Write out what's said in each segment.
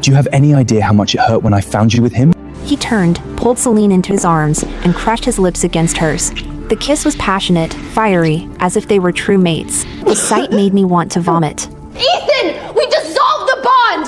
Do you have any idea how much it hurt when I found you with him? He turned, pulled Celine into his arms, and crushed his lips against hers. The kiss was passionate, fiery, as if they were true mates. The sight made me want to vomit. Ethan! We dissolved the bond!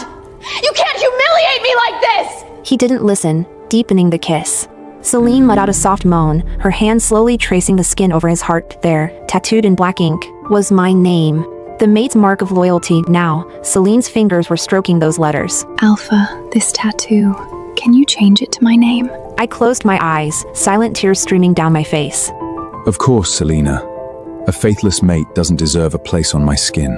You can't humiliate me like this! He didn't listen, deepening the kiss. Celine let out a soft moan, her hand slowly tracing the skin over his heart. There, tattooed in black ink, was my name. The mate's mark of loyalty. Now, Celine's fingers were stroking those letters. Alpha, this tattoo. Can you change it to my name? I closed my eyes, silent tears streaming down my face. Of course, Selena. A faithless mate doesn't deserve a place on my skin.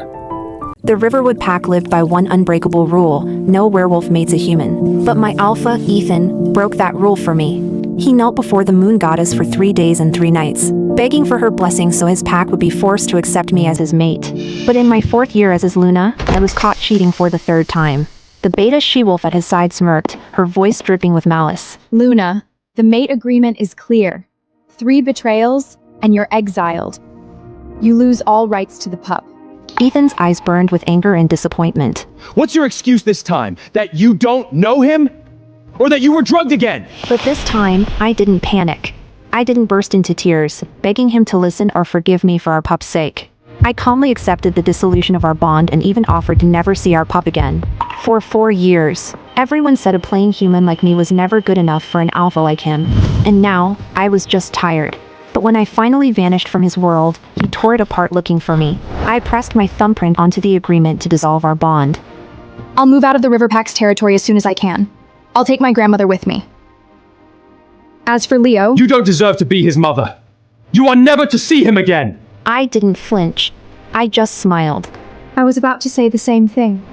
The Riverwood Pack lived by one unbreakable rule: no werewolf mates a human. But my alpha, Ethan, broke that rule for me. He knelt before the moon goddess for 3 days and 3 nights, begging for her blessing so his pack would be forced to accept me as his mate. But in my 4th year as his Luna, I was caught cheating for the 3rd time. The beta she-wolf at his side smirked, her voice dripping with malice. Luna, the mate agreement is clear. 3 betrayals, and you're exiled. You lose all rights to the pup. Ethan's eyes burned with anger and disappointment. What's your excuse this time? That you don't know him? Or that you were drugged again? But this time, I didn't panic. I didn't burst into tears, begging him to listen or forgive me for our pup's sake. I calmly accepted the dissolution of our bond and even offered to never see our pup again. For 4 years, everyone said a plain human like me was never good enough for an alpha like him. And now, I was just tired. But when I finally vanished from his world, he tore it apart looking for me. I pressed my thumbprint onto the agreement to dissolve our bond. I'll move out of the Riverpack's territory as soon as I can. I'll take my grandmother with me. As for Leo... You don't deserve to be his mother. You are never to see him again. I didn't flinch. I just smiled. I was about to say the same thing.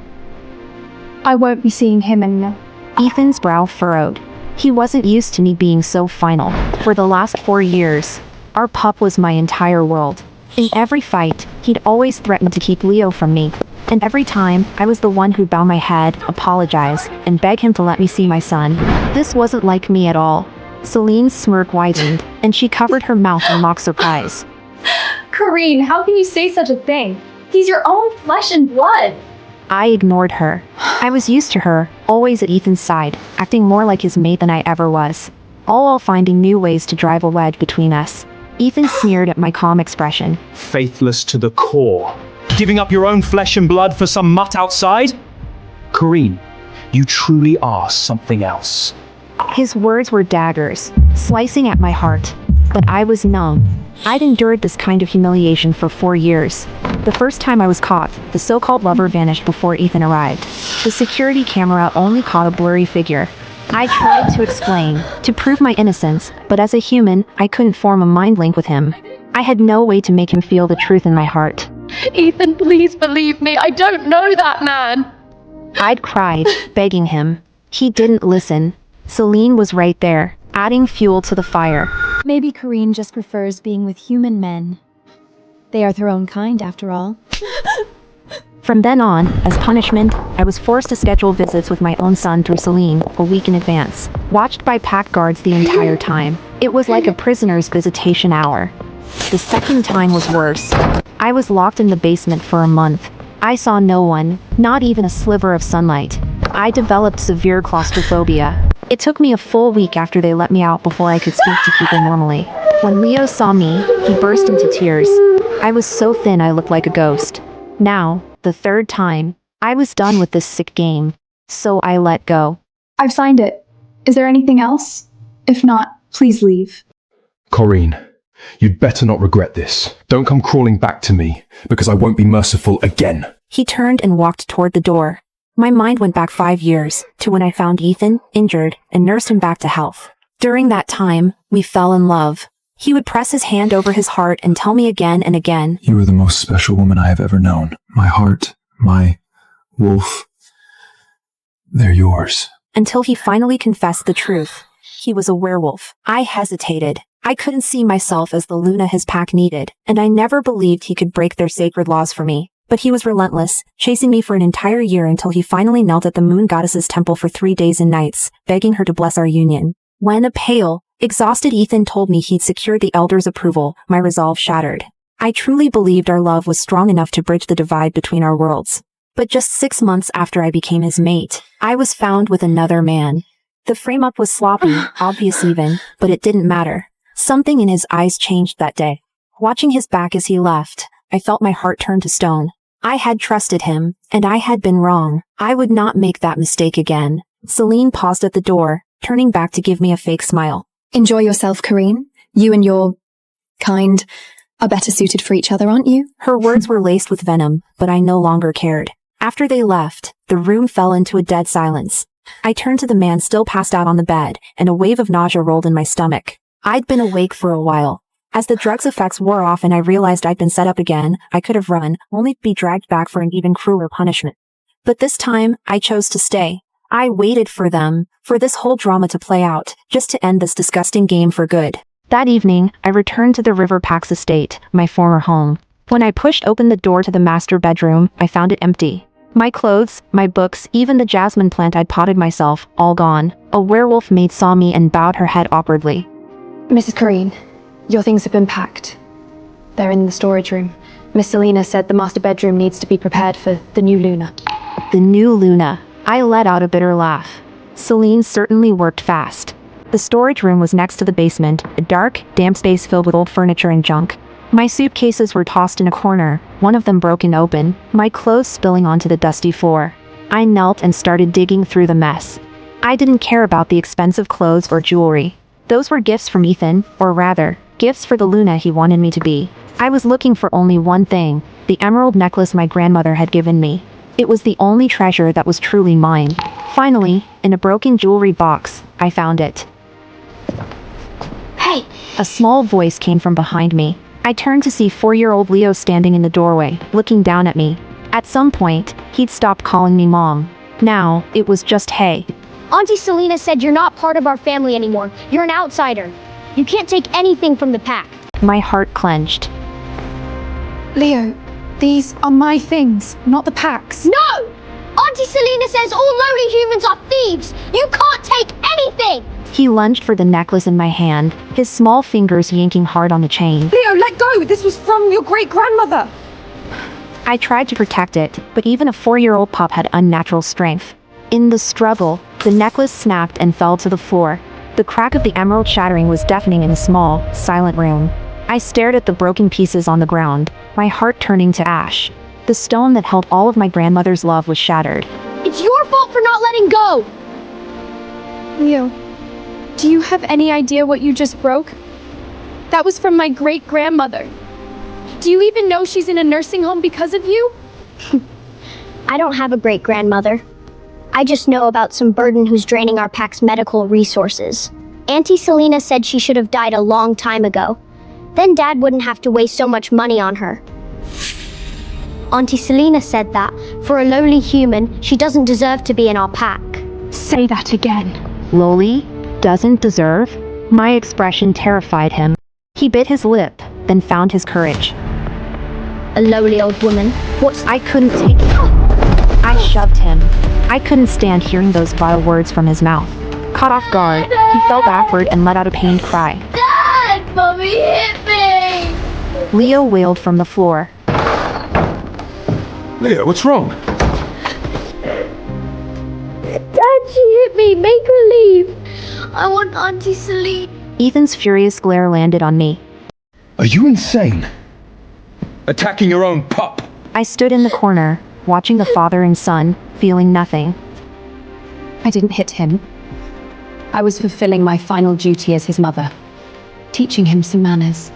I won't be seeing him anymore. Ethan's brow furrowed. He wasn't used to me being so final. For the last 4 years, our pup was my entire world. In every fight, he'd always threatened to keep Leo from me. And every time, I was the one who'd bow my head, apologize, and beg him to let me see my son. This wasn't like me at all. Celine's smirk widened, and she covered her mouth in mock surprise. Corina, how can you say such a thing? He's your own flesh and blood. I ignored her. I was used to her, always at Ethan's side, acting more like his mate than I ever was. All while finding new ways to drive a wedge between us. Ethan sneered at my calm expression. Faithless to the core. Giving up your own flesh and blood for some mutt outside? Corina, you truly are something else. His words were daggers, slicing at my heart. But I was numb. I'd endured this kind of humiliation for 4 years. The first time I was caught, the so-called lover vanished before Ethan arrived. The security camera only caught a blurry figure. I tried to explain, to prove my innocence, but as a human, I couldn't form a mind link with him. I had no way to make him feel the truth in my heart. Ethan, please believe me. I don't know that man. I'd cried, begging him. He didn't listen. Celine was right there, adding fuel to the fire. Maybe Corina just prefers being with human men. They are their own kind, after all. From then on, as punishment, I was forced to schedule visits with my own son through Celine, a week in advance, watched by pack guards the entire time. It was like a prisoner's visitation hour. The second time was worse. I was locked in the basement for a month. I saw no one, not even a sliver of sunlight. I developed severe claustrophobia. It took me a full week after they let me out before I could speak to people normally. When Leo saw me, he burst into tears. I was so thin I looked like a ghost. Now, the 3rd time, I was done with this sick game. So I let go. I've signed it. Is there anything else? If not, please leave. Corina, you'd better not regret this. Don't come crawling back to me, because I won't be merciful again. He turned and walked toward the door. My mind went back 5 years, to when I found Ethan, injured, and nursed him back to health. During that time, we fell in love. He would press his hand over his heart and tell me again and again, You are the most special woman I have ever known. My heart, my wolf, they're yours. Until he finally confessed the truth. He was a werewolf. I hesitated. I couldn't see myself as the Luna his pack needed, and I never believed he could break their sacred laws for me. But he was relentless, chasing me for an entire year until he finally knelt at the moon goddess's temple for 3 days and nights, begging her to bless our union. When a pale, exhausted Ethan told me he'd secured the elder's approval, my resolve shattered. I truly believed our love was strong enough to bridge the divide between our worlds. But just 6 months after I became his mate, I was found with another man. The frame-up was sloppy, obvious even, but it didn't matter. Something in his eyes changed that day. Watching his back as he left, I felt my heart turn to stone. I had trusted him, and I had been wrong. I would not make that mistake again. Celine paused at the door, turning back to give me a fake smile. Enjoy yourself, Corine. You and your kind are better suited for each other, aren't you? Her words were laced with venom, but I no longer cared. After they left, the room fell into a dead silence. I turned to the man still passed out on the bed, and a wave of nausea rolled in my stomach. I'd been awake for a while. As the drug's effects wore off and I realized I'd been set up again, I could have run, only to be dragged back for an even crueler punishment. But this time, I chose to stay. I waited for them, for this whole drama to play out, just to end this disgusting game for good. That evening, I returned to the River Pax estate, my former home. When I pushed open the door to the master bedroom, I found it empty. My clothes, my books, even the jasmine plant I'd potted myself, all gone. A werewolf maid saw me and bowed her head awkwardly. Mrs. Corine, your things have been packed. They're in the storage room. Miss Selena said the master bedroom needs to be prepared for the new Luna. The new Luna. I let out a bitter laugh. Celine certainly worked fast. The storage room was next to the basement, a dark, damp space filled with old furniture and junk. My suitcases were tossed in a corner, one of them broken open, my clothes spilling onto the dusty floor. I knelt and started digging through the mess. I didn't care about the expensive clothes or jewelry. Those were gifts from Ethan, or rather, gifts for the Luna he wanted me to be. I was looking for only one thing, the emerald necklace my grandmother had given me. It was the only treasure that was truly mine. Finally, in a broken jewelry box, I found it. Hey! A small voice came from behind me. I turned to see 4-year-old Leo standing in the doorway, looking down at me. At some point, he'd stopped calling me Mom. Now, it was just hey. Auntie Selena said you're not part of our family anymore. You're an outsider. You can't take anything from the pack. My heart clenched. Leo, these are my things, not the pack's. No! Auntie Selena says all lowly humans are thieves. You can't take anything! He lunged for the necklace in my hand, his small fingers yanking hard on the chain. Leo, let go! This was from your great-grandmother! I tried to protect it, but even a 4-year-old pup had unnatural strength. In the struggle, the necklace snapped and fell to the floor. The crack of the emerald shattering was deafening in a small, silent room. I stared at the broken pieces on the ground, my heart turning to ash. The stone that held all of my grandmother's love was shattered. It's your fault for not letting go! Leo, do you have any idea what you just broke? That was from my great-grandmother. Do you even know she's in a nursing home because of you? I don't have a great-grandmother. I just know about some burden who's draining our pack's medical resources. Auntie Selena said she should have died a long time ago. Then Dad wouldn't have to waste so much money on her. Auntie Selena said that, for a lowly human, she doesn't deserve to be in our pack. Say that again. Lowly? Doesn't deserve? My expression terrified him. He bit his lip, then found his courage. A lowly old woman? I couldn't take it. I shoved him. I couldn't stand hearing those vile words from his mouth. Caught off guard, he fell backward and let out a pained cry. Dad! Mommy hit me! Leo wailed from the floor. Leo, what's wrong? Dad, she hit me! Make her leave! I want Auntie Celine. Ethan's furious glare landed on me. Are you insane? Attacking your own pup? I stood in the corner, watching the father and son, feeling nothing. I didn't hit him. I was fulfilling my final duty as his mother. Teaching him some manners.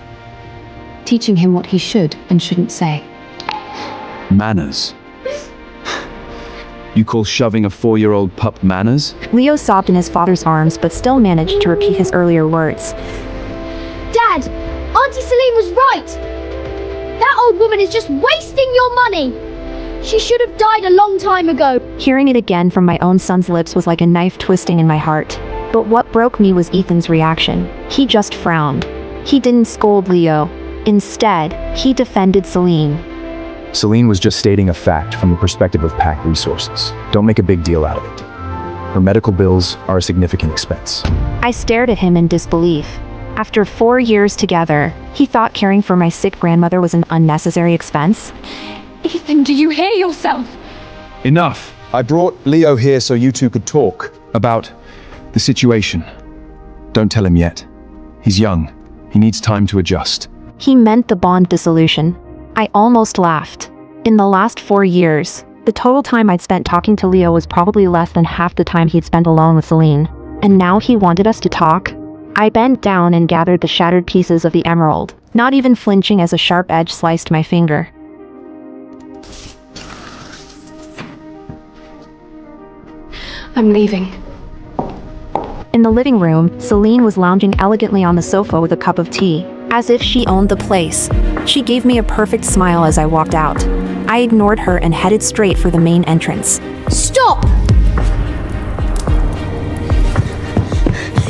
Teaching him what he should and shouldn't say. Manners? You call shoving a 4-year-old pup manners? Leo sobbed in his father's arms but still managed to repeat his earlier words. Dad! Auntie Celine was right! That old woman is just wasting your money! She should have died a long time ago. Hearing it again from my own son's lips was like a knife twisting in my heart. But what broke me was Ethan's reaction. He just frowned. He didn't scold Leo. Instead, he defended Celine. Celine was just stating a fact from the perspective of pack resources. Don't make a big deal out of it. Her medical bills are a significant expense. I stared at him in disbelief. After 4 years together, he thought caring for my sick grandmother was an unnecessary expense? Ethan, do you hear yourself? Enough. I brought Leo here so you two could talk. About the situation. Don't tell him yet. He's young. He needs time to adjust. He meant the bond dissolution. I almost laughed. In the last 4 years, the total time I'd spent talking to Leo was probably less than half the time he'd spent alone with Celine. And now he wanted us to talk? I bent down and gathered the shattered pieces of the emerald, not even flinching as a sharp edge sliced my finger. I'm leaving. In the living room, Celine was lounging elegantly on the sofa with a cup of tea, as if she owned the place. She gave me a perfect smile as I walked out. I ignored her and headed straight for the main entrance. Stop!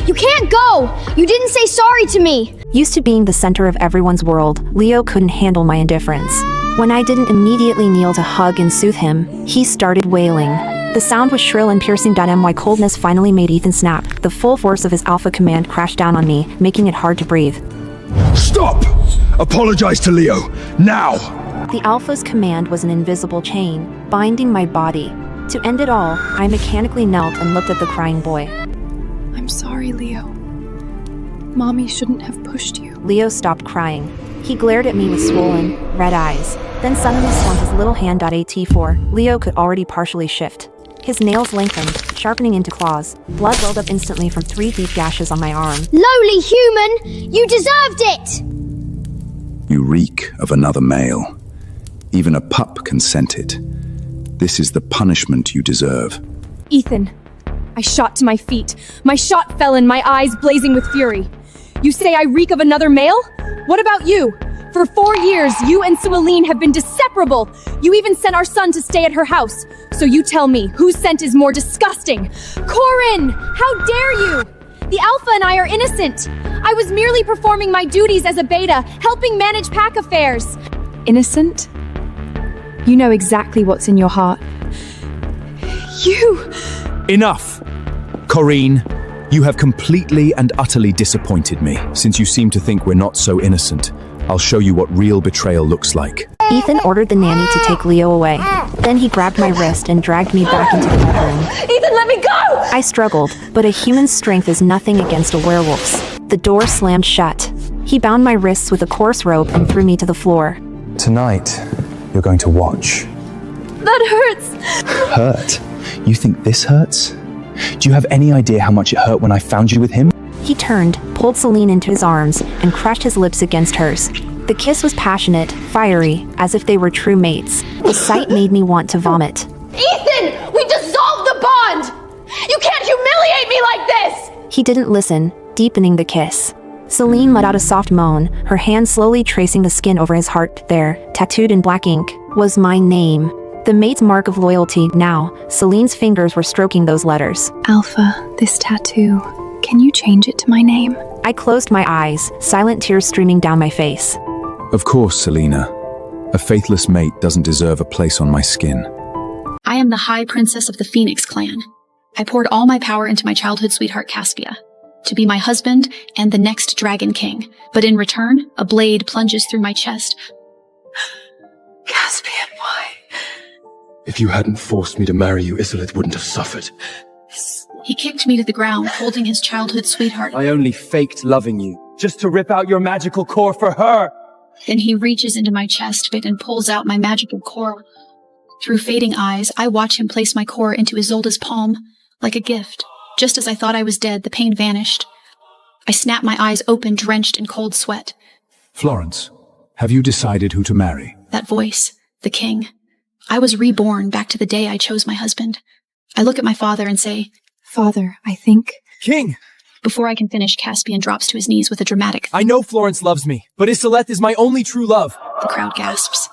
You can't go! You didn't say sorry to me! Used to being the center of everyone's world, Leo couldn't handle my indifference. When I didn't immediately kneel to hug and soothe him, he started wailing. The sound was shrill and piercing. My coldness finally made Ethan snap. The full force of his alpha command crashed down on me, making it hard to breathe. Stop! Apologize to Leo, now! The alpha's command was an invisible chain, binding my body. To end it all, I mechanically knelt and looked at the crying boy. I'm sorry, Leo. Mommy shouldn't have pushed you. Leo stopped crying. He glared at me with swollen, red eyes, then suddenly swung his little hand. At Leo could already partially shift. His nails lengthened, sharpening into claws. Blood welled up instantly from 3 deep gashes on my arm. Lowly human! You deserved it! You reek of another male. Even a pup can scent it. This is the punishment you deserve. Ethan, I shot to my feet. My shot fell in, my eyes blazing with fury. You say I reek of another male? What about you? For 4 years, you and Celine have been inseparable. You even sent our son to stay at her house. So you tell me, whose scent is more disgusting? Corin! How dare you! The Alpha and I are innocent. I was merely performing my duties as a beta, helping manage pack affairs. Innocent? You know exactly what's in your heart. You... Enough! Corina, you have completely and utterly disappointed me. Since you seem to think we're not so innocent, I'll show you what real betrayal looks like. Ethan ordered the nanny to take Leo away. Then he grabbed my wrist and dragged me back into the bedroom. Ethan, let me go! I struggled, but a human's strength is nothing against a werewolf's. The door slammed shut. He bound my wrists with a coarse rope and threw me to the floor. Tonight, you're going to watch. That hurts! Hurt? You think this hurts? Do you have any idea how much it hurt when I found you with him? He turned, pulled Celine into his arms, and crushed his lips against hers. The kiss was passionate, fiery, as if they were true mates. The sight made me want to vomit. Ethan! We dissolved the bond! You can't humiliate me like this! He didn't listen, deepening the kiss. Celine let out a soft moan, her hand slowly tracing the skin over his heart. There, tattooed in black ink, was my name. The mate's mark of loyalty. Now, Celine's fingers were stroking those letters. Alpha, this tattoo. Can you change it to my name? I closed my eyes, silent tears streaming down my face. Of course, Selena. A faithless mate doesn't deserve a place on my skin. I am the High Princess of the Phoenix clan. I poured all my power into my childhood sweetheart Caspia, to be my husband and the next Dragon King. But in return, a blade plunges through my chest. Caspian, why? If you hadn't forced me to marry you, Isolith wouldn't have suffered. He kicked me to the ground, holding his childhood sweetheart. I only faked loving you, just to rip out your magical core for her. Then he reaches into my chest bit and pulls out my magical core. Through fading eyes, I watch him place my core into Isolde's palm, like a gift. Just as I thought I was dead, the pain vanished. I snapped my eyes open, drenched in cold sweat. Florence, have you decided who to marry? That voice, the king. I was reborn back to the day I chose my husband. I look at my father and say, Father, I think... King! Before I can finish, Caspian drops to his knees with a dramatic... I know Florence loves me, but Isoleth is my only true love. The crowd gasps.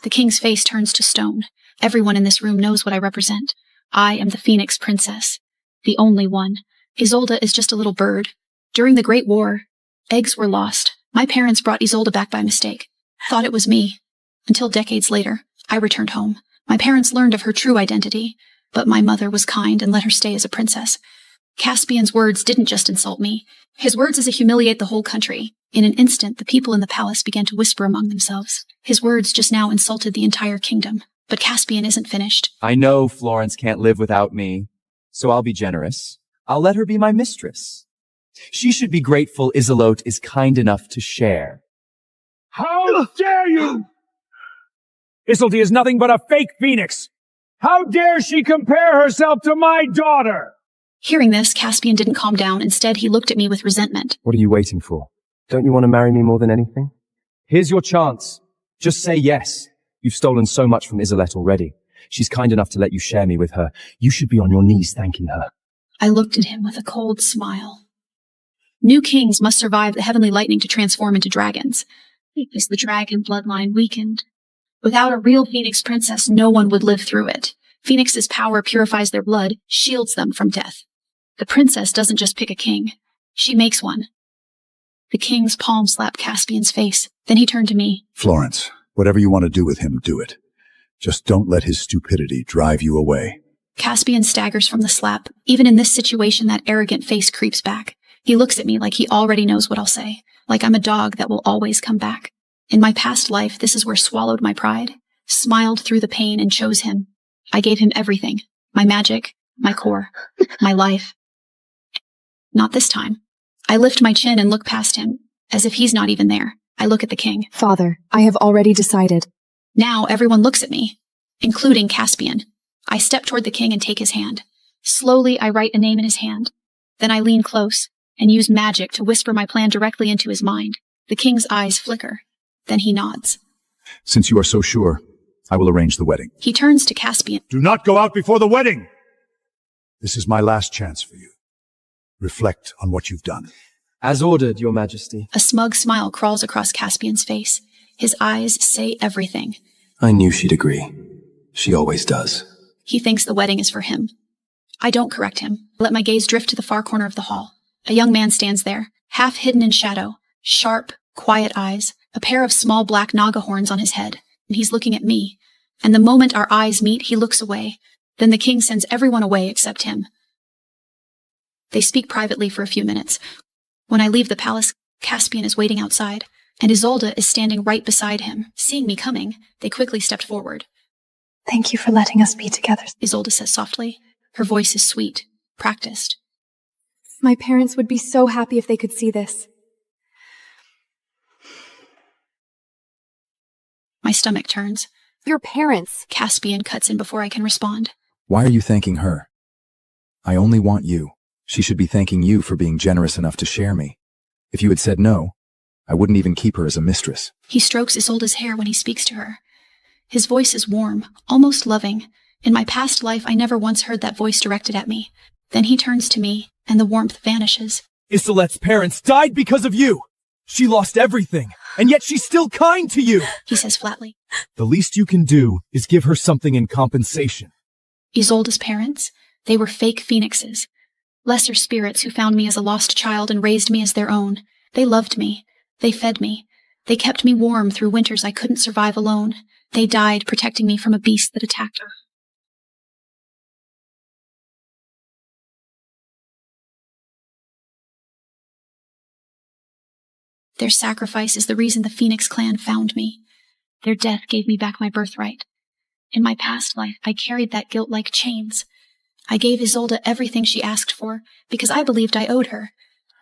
The king's face turns to stone. Everyone in this room knows what I represent. I am the Phoenix Princess. The only one. Isolde is just a little bird. During the Great War, eggs were lost. My parents brought Isolde back by mistake. Thought it was me. Until decades later, I returned home. My parents learned of her true identity, but my mother was kind and let her stay as a princess. Caspian's words didn't just insult me. His words as a humiliate the whole country. In an instant, the people in the palace began to whisper among themselves. His words just now insulted the entire kingdom. But Caspian isn't finished. I know Florence can't live without me, so I'll be generous. I'll let her be my mistress. She should be grateful Iseult is kind enough to share. How dare you! Iseult is nothing but a fake phoenix. How dare she compare herself to my daughter? Hearing this, Caspian didn't calm down. Instead, he looked at me with resentment. What are you waiting for? Don't you want to marry me more than anything? Here's your chance. Just say yes. You've stolen so much from Iseult already. She's kind enough to let you share me with her. You should be on your knees thanking her. I looked at him with a cold smile. New kings must survive the heavenly lightning to transform into dragons. As the dragon bloodline weakened. Without a real phoenix princess, no one would live through it. Phoenix's power purifies their blood, shields them from death. The princess doesn't just pick a king. She makes one. The king's palm slapped Caspian's face. Then he turned to me. Florence, whatever you want to do with him, do it. Just don't let his stupidity drive you away. Caspian staggers from the slap. Even in this situation, that arrogant face creeps back. He looks at me like he already knows what I'll say. Like I'm a dog that will always come back. In my past life, this is where swallowed my pride, smiled through the pain and chose him. I gave him everything. My magic, my core, my life. Not this time. I lift my chin and look past him, as if he's not even there. I look at the king. Father, I have already decided. Now everyone looks at me, including Caspian. I step toward the king and take his hand. Slowly, I write a name in his hand. Then I lean close and use magic to whisper my plan directly into his mind. The king's eyes flicker. Then he nods. Since you are so sure, I will arrange the wedding. He turns to Caspian. Do not go out before the wedding! This is my last chance for you. Reflect on what you've done. As ordered, Your Majesty. A smug smile crawls across Caspian's face. His eyes say everything. I knew she'd agree. She always does. He thinks the wedding is for him. I don't correct him. I let my gaze drift to the far corner of the hall. A young man stands there, half hidden in shadow, sharp, quiet eyes, a pair of small black naga horns on his head. And he's looking at me. And the moment our eyes meet, he looks away. Then the king sends everyone away except him. They speak privately for a few minutes. When I leave the palace, Caspian is waiting outside, and Isolde is standing right beside him. Seeing me coming, they quickly stepped forward. Thank you for letting us be together, Isolde says softly. Her voice is sweet, practiced. My parents would be so happy if they could see this. My stomach turns. Your parents. Caspian cuts in before I can respond. Why are you thanking her? I only want you. She should be thanking you for being generous enough to share me. If you had said no, I wouldn't even keep her as a mistress. He strokes Isolde's hair when he speaks to her. His voice is warm, almost loving. In my past life, I never once heard that voice directed at me. Then he turns to me, and the warmth vanishes. Isolette's parents died because of you! She lost everything, and yet she's still kind to you! He says flatly. The least you can do is give her something in compensation. Isolde's parents? They were fake phoenixes. Lesser spirits who found me as a lost child and raised me as their own. They loved me. They fed me. They kept me warm through winters I couldn't survive alone. They died protecting me from a beast that attacked her. Their sacrifice is the reason the Phoenix clan found me. Their death gave me back my birthright. In my past life, I carried that guilt like chains. I gave Isolde everything she asked for because I believed I owed her.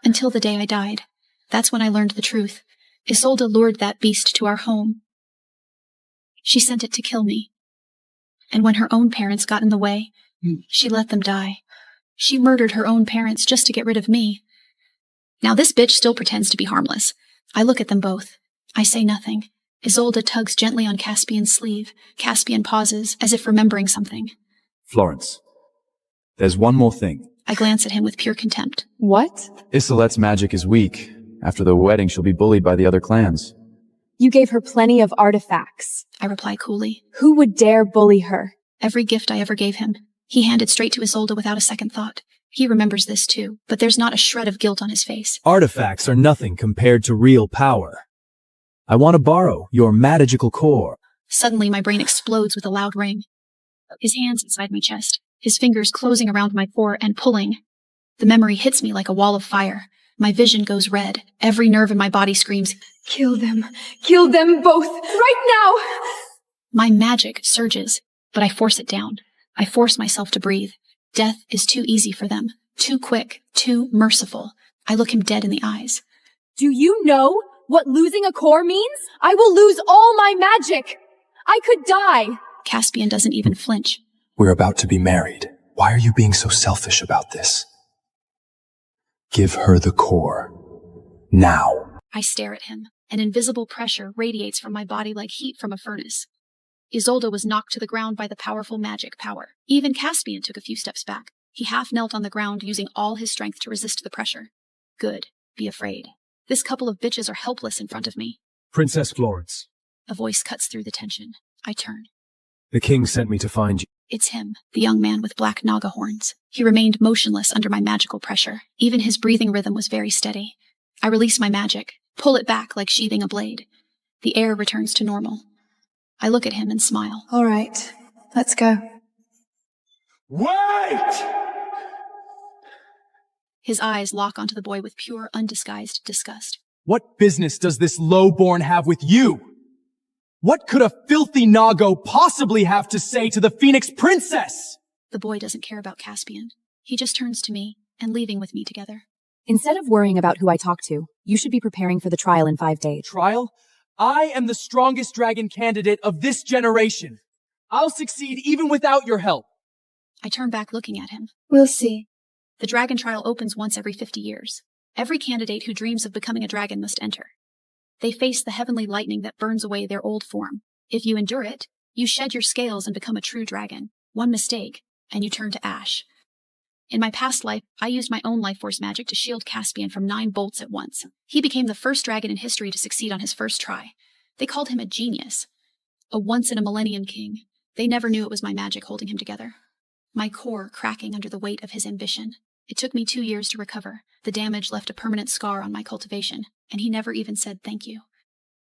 Until the day I died. That's when I learned the truth. Isolde lured that beast to our home. She sent it to kill me. And when her own parents got in the way, she let them die. She murdered her own parents just to get rid of me. Now this bitch still pretends to be harmless. I look at them both. I say nothing. Isolde tugs gently on Caspian's sleeve. Caspian pauses, as if remembering something. Florence, there's one more thing. I glance at him with pure contempt. What? Isolette's magic is weak. After the wedding, she'll be bullied by the other clans. You gave her plenty of artifacts. I reply coolly. Who would dare bully her? Every gift I ever gave him. He handed straight to Isolde without a second thought. He remembers this too, but there's not a shred of guilt on his face. Artifacts are nothing compared to real power. I want to borrow your magical core. Suddenly, my brain explodes with a loud ring. His hands inside my chest, his fingers closing around my fore and pulling. The memory hits me like a wall of fire. My vision goes red. Every nerve in my body screams, Kill them. Kill them both. Right now! My magic surges, but I force it down. I force myself to breathe. Death is too easy for them, too quick, too merciful. I look him dead in the eyes. Do you know what losing a core means? I will lose all my magic! I could die! Caspian doesn't even flinch. We're about to be married. Why are you being so selfish about this? Give her the core. Now. I stare at him. An invisible pressure radiates from my body like heat from a furnace. Isolde was knocked to the ground by the powerful magic power. Even Caspian took a few steps back. He half knelt on the ground, using all his strength to resist the pressure. Good. Be afraid. This couple of bitches are helpless in front of me. Princess Florence. A voice cuts through the tension. I turn. The king sent me to find you. It's him, the young man with black naga horns. He remained motionless under my magical pressure. Even his breathing rhythm was very steady. I release my magic, pull it back like sheathing a blade. The air returns to normal. I look at him and smile. All right, let's go. Wait! His eyes lock onto the boy with pure, undisguised disgust. What business does this lowborn have with you? What could a filthy Nago possibly have to say to the Phoenix Princess? The boy doesn't care about Caspian. He just turns to me and leaving with me together. Instead of worrying about who I talk to, you should be preparing for the trial in 5 days. Trial? I am the strongest dragon candidate of this generation. I'll succeed even without your help. I turn back looking at him. We'll see. The dragon trial opens once every 50 years. Every candidate who dreams of becoming a dragon must enter. They face the heavenly lightning that burns away their old form. If you endure it, you shed your scales and become a true dragon. One mistake, and you turn to ash. In my past life, I used my own life force magic to shield Caspian from 9 bolts at once. He became the first dragon in history to succeed on his first try. They called him a genius. A once-in-a-millennium king. They never knew it was my magic holding him together. My core cracking under the weight of his ambition. It took me 2 years to recover. The damage left a permanent scar on my cultivation, and he never even said thank you.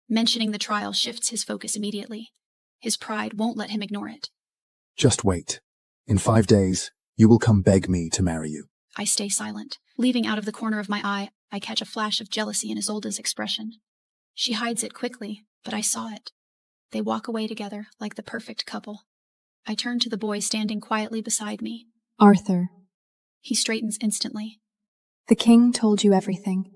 Mentioning the trial shifts his focus immediately. His pride won't let him ignore it. Just wait. In 5 days, you will come beg me to marry you. I stay silent. Leaving out of the corner of my eye, I catch a flash of jealousy in Isolde's expression. She hides it quickly, but I saw it. They walk away together like the perfect couple. I turn to the boy standing quietly beside me. Arthur. He straightens instantly. The king told you everything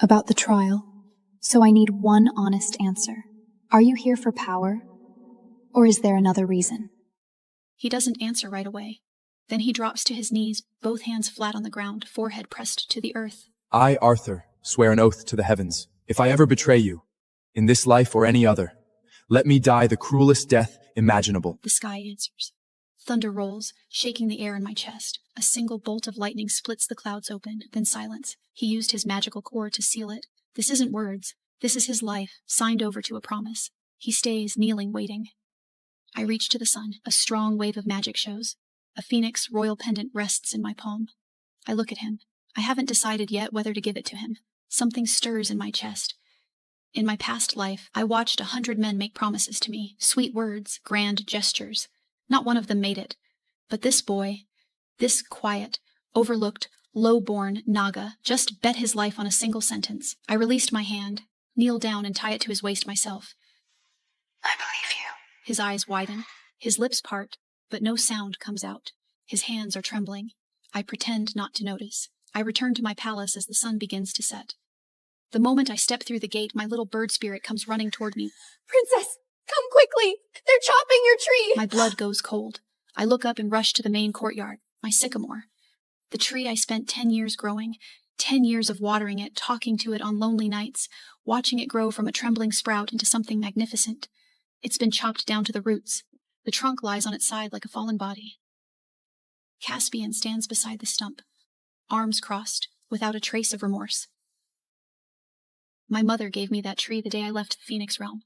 about the trial, so I need one honest answer. Are you here for power, or is there another reason? He doesn't answer right away. Then he drops to his knees, both hands flat on the ground, forehead pressed to the earth. I, Arthur, swear an oath to the heavens. If I ever betray you, in this life or any other, let me die the cruelest death imaginable. The sky answers. Thunder rolls, shaking the air in my chest. A single bolt of lightning splits the clouds open, then silence. He used his magical core to seal it. This isn't words. This is his life, signed over to a promise. He stays, kneeling, waiting. I reach to the sun. A strong wave of magic shows. A phoenix royal pendant rests in my palm. I look at him. I haven't decided yet whether to give it to him. Something stirs in my chest. In my past life, I watched 100 men make promises to me. Sweet words, grand gestures. Not one of them made it. But this boy, this quiet, overlooked, low-born Naga, just bet his life on a single sentence. I released my hand, kneel down and tie it to his waist myself. I believe you. His eyes widen. His lips part, but no sound comes out. His hands are trembling. I pretend not to notice. I return to my palace as the sun begins to set. The moment I step through the gate, my little bird spirit comes running toward me. Princess, come quickly! They're chopping your tree! My blood goes cold. I look up and rush to the main courtyard, my sycamore. The tree I spent 10 years growing, 10 years of watering it, talking to it on lonely nights, watching it grow from a trembling sprout into something magnificent. It's been chopped down to the roots. The trunk lies on its side like a fallen body. Caspian stands beside the stump, arms crossed, without a trace of remorse. My mother gave me that tree the day I left the Phoenix realm.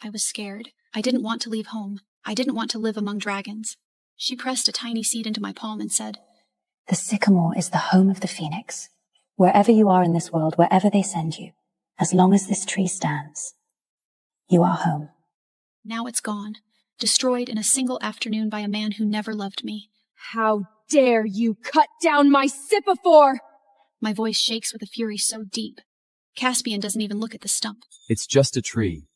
I was scared. I didn't want to leave home. I didn't want to live among dragons. She pressed a tiny seed into my palm and said, "The sycamore is the home of the phoenix. Wherever you are in this world, wherever they send you, as long as this tree stands, you are home." Now it's gone, destroyed in a single afternoon by a man who never loved me. How dare you cut down my Sipifor! My voice shakes with a fury so deep. Caspian doesn't even look at the stump. It's just a tree.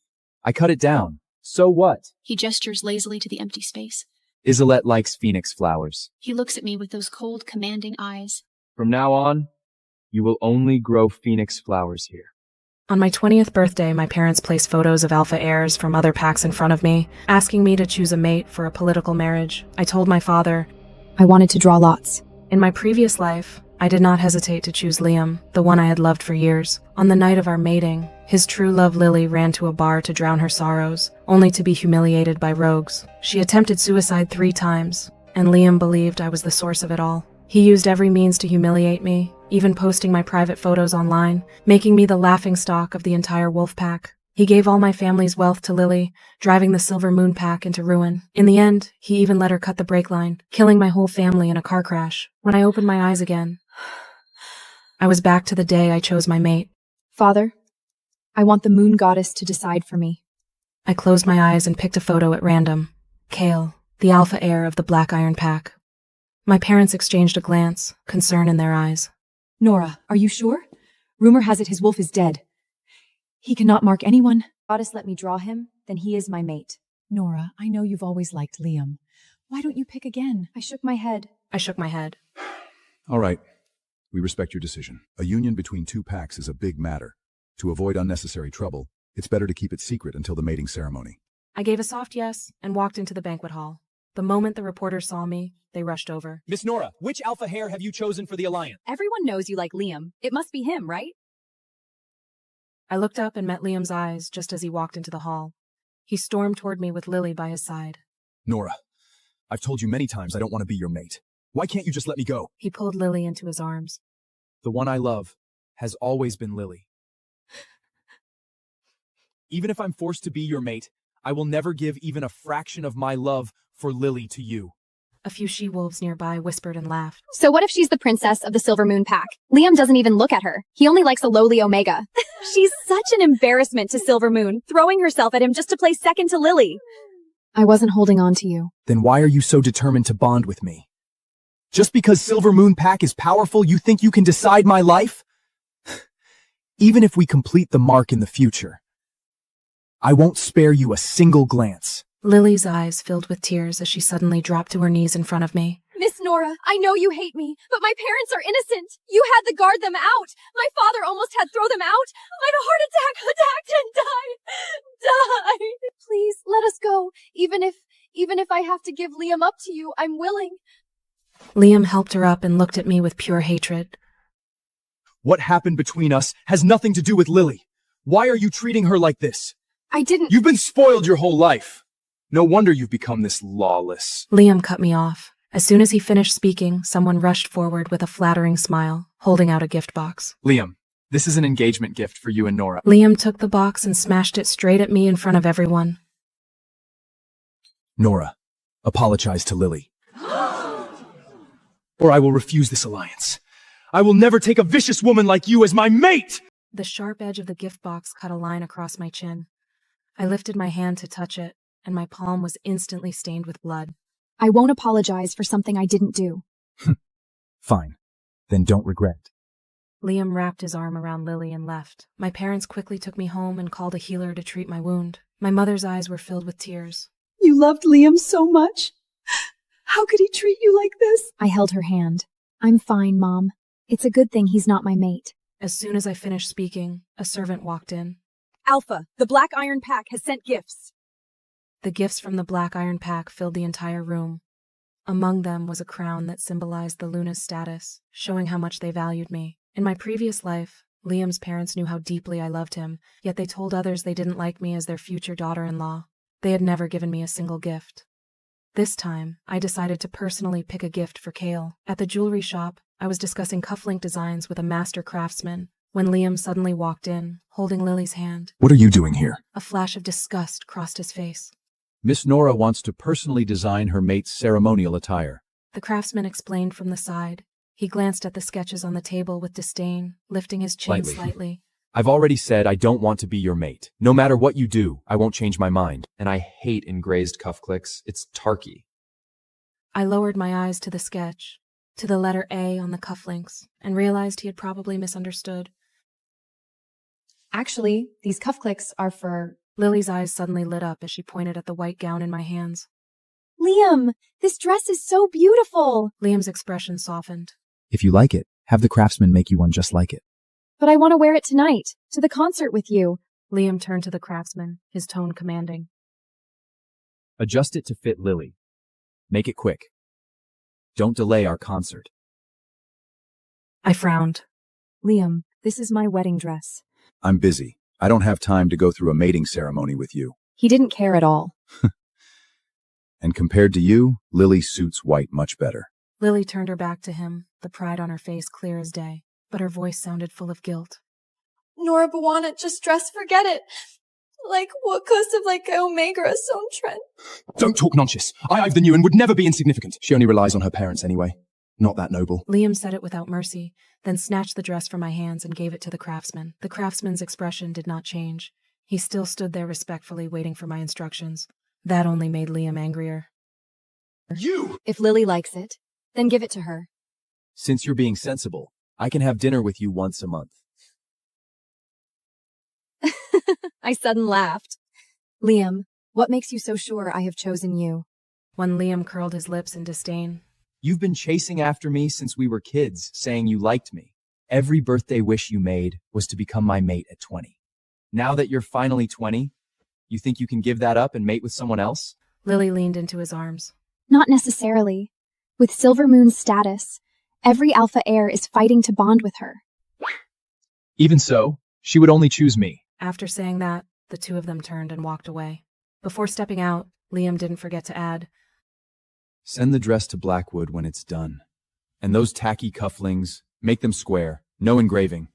I cut it down So what? He gestures lazily to the empty space. Isolette likes phoenix flowers. He looks at me with those cold, commanding eyes. From now on, you will only grow phoenix flowers here. On my 20th birthday, my parents placed photos of alpha heirs from other packs in front of me, asking me to choose a mate for a political marriage. I told my father, I wanted to draw lots. In my previous life, I did not hesitate to choose Liam, the one I had loved for years. On the night of our mating, his true love Lily ran to a bar to drown her sorrows, only to be humiliated by rogues. She attempted suicide 3 times, and Liam believed I was the source of it all. He used every means to humiliate me, even posting my private photos online, making me the laughingstock of the entire wolf pack. He gave all my family's wealth to Lily, driving the Silver Moon pack into ruin. In the end, he even let her cut the brake line, killing my whole family in a car crash. When I opened my eyes again, I was back to the day I chose my mate. Father, I want the moon goddess to decide for me. I closed my eyes and picked a photo at random. Kale, the alpha heir of the Black Iron Pack. My parents exchanged a glance, concern in their eyes. Nora, are you sure? Rumor has it his wolf is dead. He cannot mark anyone. Goddess let me draw him, then he is my mate. Nora, I know you've always liked Liam. Why don't you pick again? I shook my head. All right. We respect your decision. A union between 2 packs is a big matter. To avoid unnecessary trouble, it's better to keep it secret until the mating ceremony. I gave a soft yes and walked into the banquet hall. The moment the reporters saw me, they rushed over. Miss Nora, which alpha hair have you chosen for the alliance? Everyone knows you like Liam. It must be him, right? I looked up and met Liam's eyes just as he walked into the hall. He stormed toward me with Lily by his side. Nora, I've told you many times I don't want to be your mate. Why can't you just let me go? He pulled Lily into his arms. The one I love has always been Lily. Even if I'm forced to be your mate, I will never give even a fraction of my love for Lily to you. A few she-wolves nearby whispered and laughed. So what if she's the princess of the Silver Moon Pack? Liam doesn't even look at her. He only likes a lowly Omega. She's such an embarrassment to Silver Moon, throwing herself at him just to play second to Lily. I wasn't holding on to you. Then why are you so determined to bond with me? Just because Silver Moon Pack is powerful, you think you can decide my life? Even if we complete the mark in the future, I won't spare you a single glance. Lily's eyes filled with tears as she suddenly dropped to her knees in front of me. Miss Nora, I know you hate me, but my parents are innocent. You had to guard them out. My father almost had throw them out. I had a heart attack, and died. Please, let us go. Even if I have to give Liam up to you, I'm willing. Liam helped her up and looked at me with pure hatred. What happened between us has nothing to do with Lily. Why are you treating her like this? I didn't— You've been spoiled your whole life. No wonder you've become this lawless. Liam cut me off. As soon as he finished speaking, someone rushed forward with a flattering smile, holding out a gift box. Liam, this is an engagement gift for you and Nora. Liam took the box and smashed it straight at me in front of everyone. Nora, apologize to Lily. Or I will refuse this alliance. I will never take a vicious woman like you as my mate! The sharp edge of the gift box cut a line across my chin. I lifted my hand to touch it, and my palm was instantly stained with blood. I won't apologize for something I didn't do. Fine. Then don't regret. Liam wrapped his arm around Lily and left. My parents quickly took me home and called a healer to treat my wound. My mother's eyes were filled with tears. You loved Liam so much. How could he treat you like this? I held her hand. I'm fine, Mom. It's a good thing he's not my mate. As soon as I finished speaking, a servant walked in. Alpha, the Black Iron Pack has sent gifts. The gifts from the Black Iron Pack filled the entire room. Among them was a crown that symbolized the Luna's status, showing how much they valued me. In my previous life, Liam's parents knew how deeply I loved him, yet they told others they didn't like me as their future daughter-in-law. They had never given me a single gift. This time, I decided to personally pick a gift for Kale. At the jewelry shop, I was discussing cufflink designs with a master craftsman when Liam suddenly walked in, holding Lily's hand. What are you doing here? A flash of disgust crossed his face. Miss Nora wants to personally design her mate's ceremonial attire. The craftsman explained from the side. He glanced at the sketches on the table with disdain, lifting his chin slightly. I've already said I don't want to be your mate. No matter what you do, I won't change my mind. And I hate engrazed cuffclicks. It's tarky. I lowered my eyes to the sketch, to the letter A on the cufflinks, and realized he had probably misunderstood. Actually, these cuffclicks are for Lily's eyes suddenly lit up as she pointed at the white gown in my hands. Liam, this dress is so beautiful. Liam's expression softened. If you like it, have the craftsman make you one just like it. But I want to wear it tonight, to the concert with you. Liam turned to the craftsman, his tone commanding. Adjust it to fit Lily. Make it quick. Don't delay our concert. I frowned. Liam, this is my wedding dress. I'm busy. I don't have time to go through a mating ceremony with you. He didn't care at all. And compared to you, Lily suits white much better. Lily turned her back to him, the pride on her face clear as day, but her voice sounded full of guilt. Nora Bawana, just dress, forget it. Like, what cost of like Omega or some trend? Don't talk nonsense. I've the new and would never be insignificant. She only relies on her parents anyway. Not that noble. Liam said it without mercy, then snatched the dress from my hands and gave it to the craftsman. The craftsman's expression did not change. He still stood there respectfully waiting for my instructions. That only made Liam angrier. You! If Lily likes it, then give it to her. Since you're being sensible, I can have dinner with you once a month. I suddenly laughed. Liam, what makes you so sure I have chosen you? When Liam curled his lips in disdain. You've been chasing after me since we were kids, saying you liked me. Every birthday wish you made was to become my mate at 20. Now that you're finally 20, you think you can give that up and mate with someone else? Lily leaned into his arms. Not necessarily. With Silver Moon's status, every alpha heir is fighting to bond with her. Even so, she would only choose me. After saying that, the two of them turned and walked away. Before stepping out, Liam didn't forget to add, Send the dress to Blackwood when it's done. And those tacky cufflings, make them square, no engraving.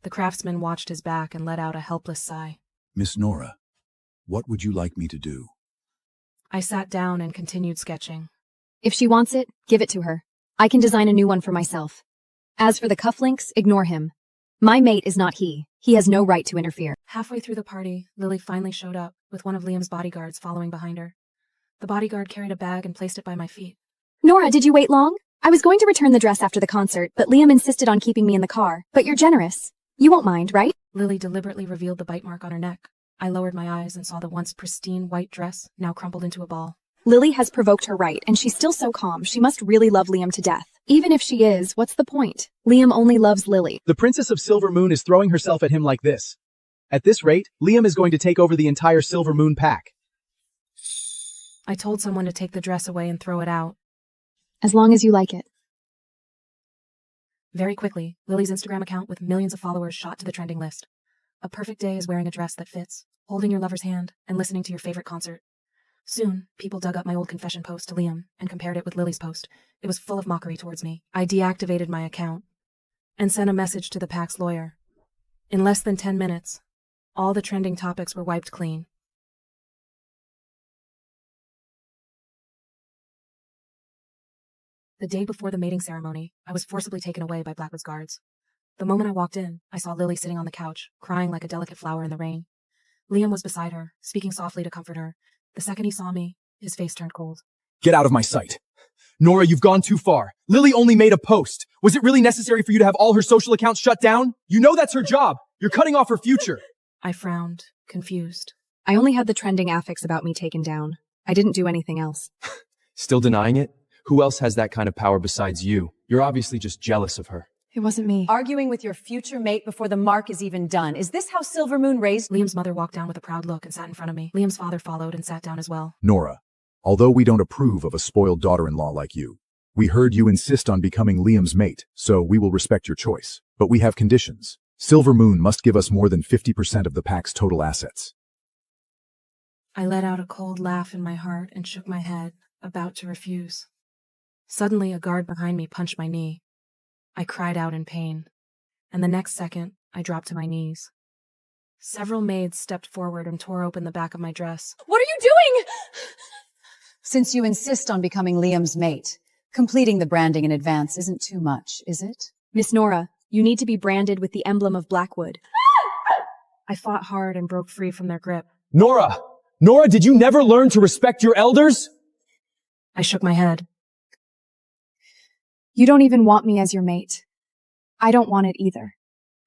The craftsman watched his back and let out a helpless sigh. Miss Nora, what would you like me to do? I sat down and continued sketching. If she wants it, give it to her. I can design a new one for myself. As for the cufflinks, ignore him. My mate is not he. He has no right to interfere. Halfway through the party, Lily finally showed up, with one of Liam's bodyguards following behind her. The bodyguard carried a bag and placed it by my feet. Nora, did you wait long? I was going to return the dress after the concert, but Liam insisted on keeping me in the car. But you're generous. You won't mind, right? Lily deliberately revealed the bite mark on her neck. I lowered my eyes and saw the once pristine white dress, now crumpled into a ball. Lily has provoked her right, and she's still so calm. She must really love Liam to death. Even if she is, what's the point? Liam only loves Lily. The Princess of Silver Moon is throwing herself at him like this. At this rate, Liam is going to take over the entire Silver Moon pack. I told someone to take the dress away and throw it out. As long as you like it. Very quickly, Lily's Instagram account with millions of followers shot to the trending list. A perfect day is wearing a dress that fits, holding your lover's hand, and listening to your favorite concert. Soon, people dug up my old confession post to Liam and compared it with Lily's post. It was full of mockery towards me. I deactivated my account and sent a message to the PAC's lawyer. In less than 10 minutes, all the trending topics were wiped clean. The day before the mating ceremony, I was forcibly taken away by Blackwood's guards. The moment I walked in, I saw Lily sitting on the couch, crying like a delicate flower in the rain. Liam was beside her, speaking softly to comfort her. The second he saw me, his face turned cold. Get out of my sight. Nora, you've gone too far. Lily only made a post. Was it really necessary for you to have all her social accounts shut down? You know that's her job. You're cutting off her future. I frowned, confused. I only had the trending affix about me taken down. I didn't do anything else. Still denying it? Who else has that kind of power besides you? You're obviously just jealous of her. It wasn't me. Arguing with your future mate before the mark is even done. Is this how Silver Moon raised? Liam's mother walked down with a proud look and sat in front of me. Liam's father followed and sat down as well. Nora, although we don't approve of a spoiled daughter-in-law like you, we heard you insist on becoming Liam's mate, so we will respect your choice. But we have conditions. Silver Moon must give us more than 50% of the PAC's total assets. I let out a cold laugh in my heart and shook my head, about to refuse. Suddenly, a guard behind me punched my knee. I cried out in pain, and the next second, I dropped to my knees. Several maids stepped forward and tore open the back of my dress. What are you doing? Since you insist on becoming Liam's mate, completing the branding in advance isn't too much, is it? Miss Nora, you need to be branded with the emblem of Blackwood. I fought hard and broke free from their grip. Nora! Nora, did you never learn to respect your elders? I shook my head. You don't even want me as your mate. I don't want it either.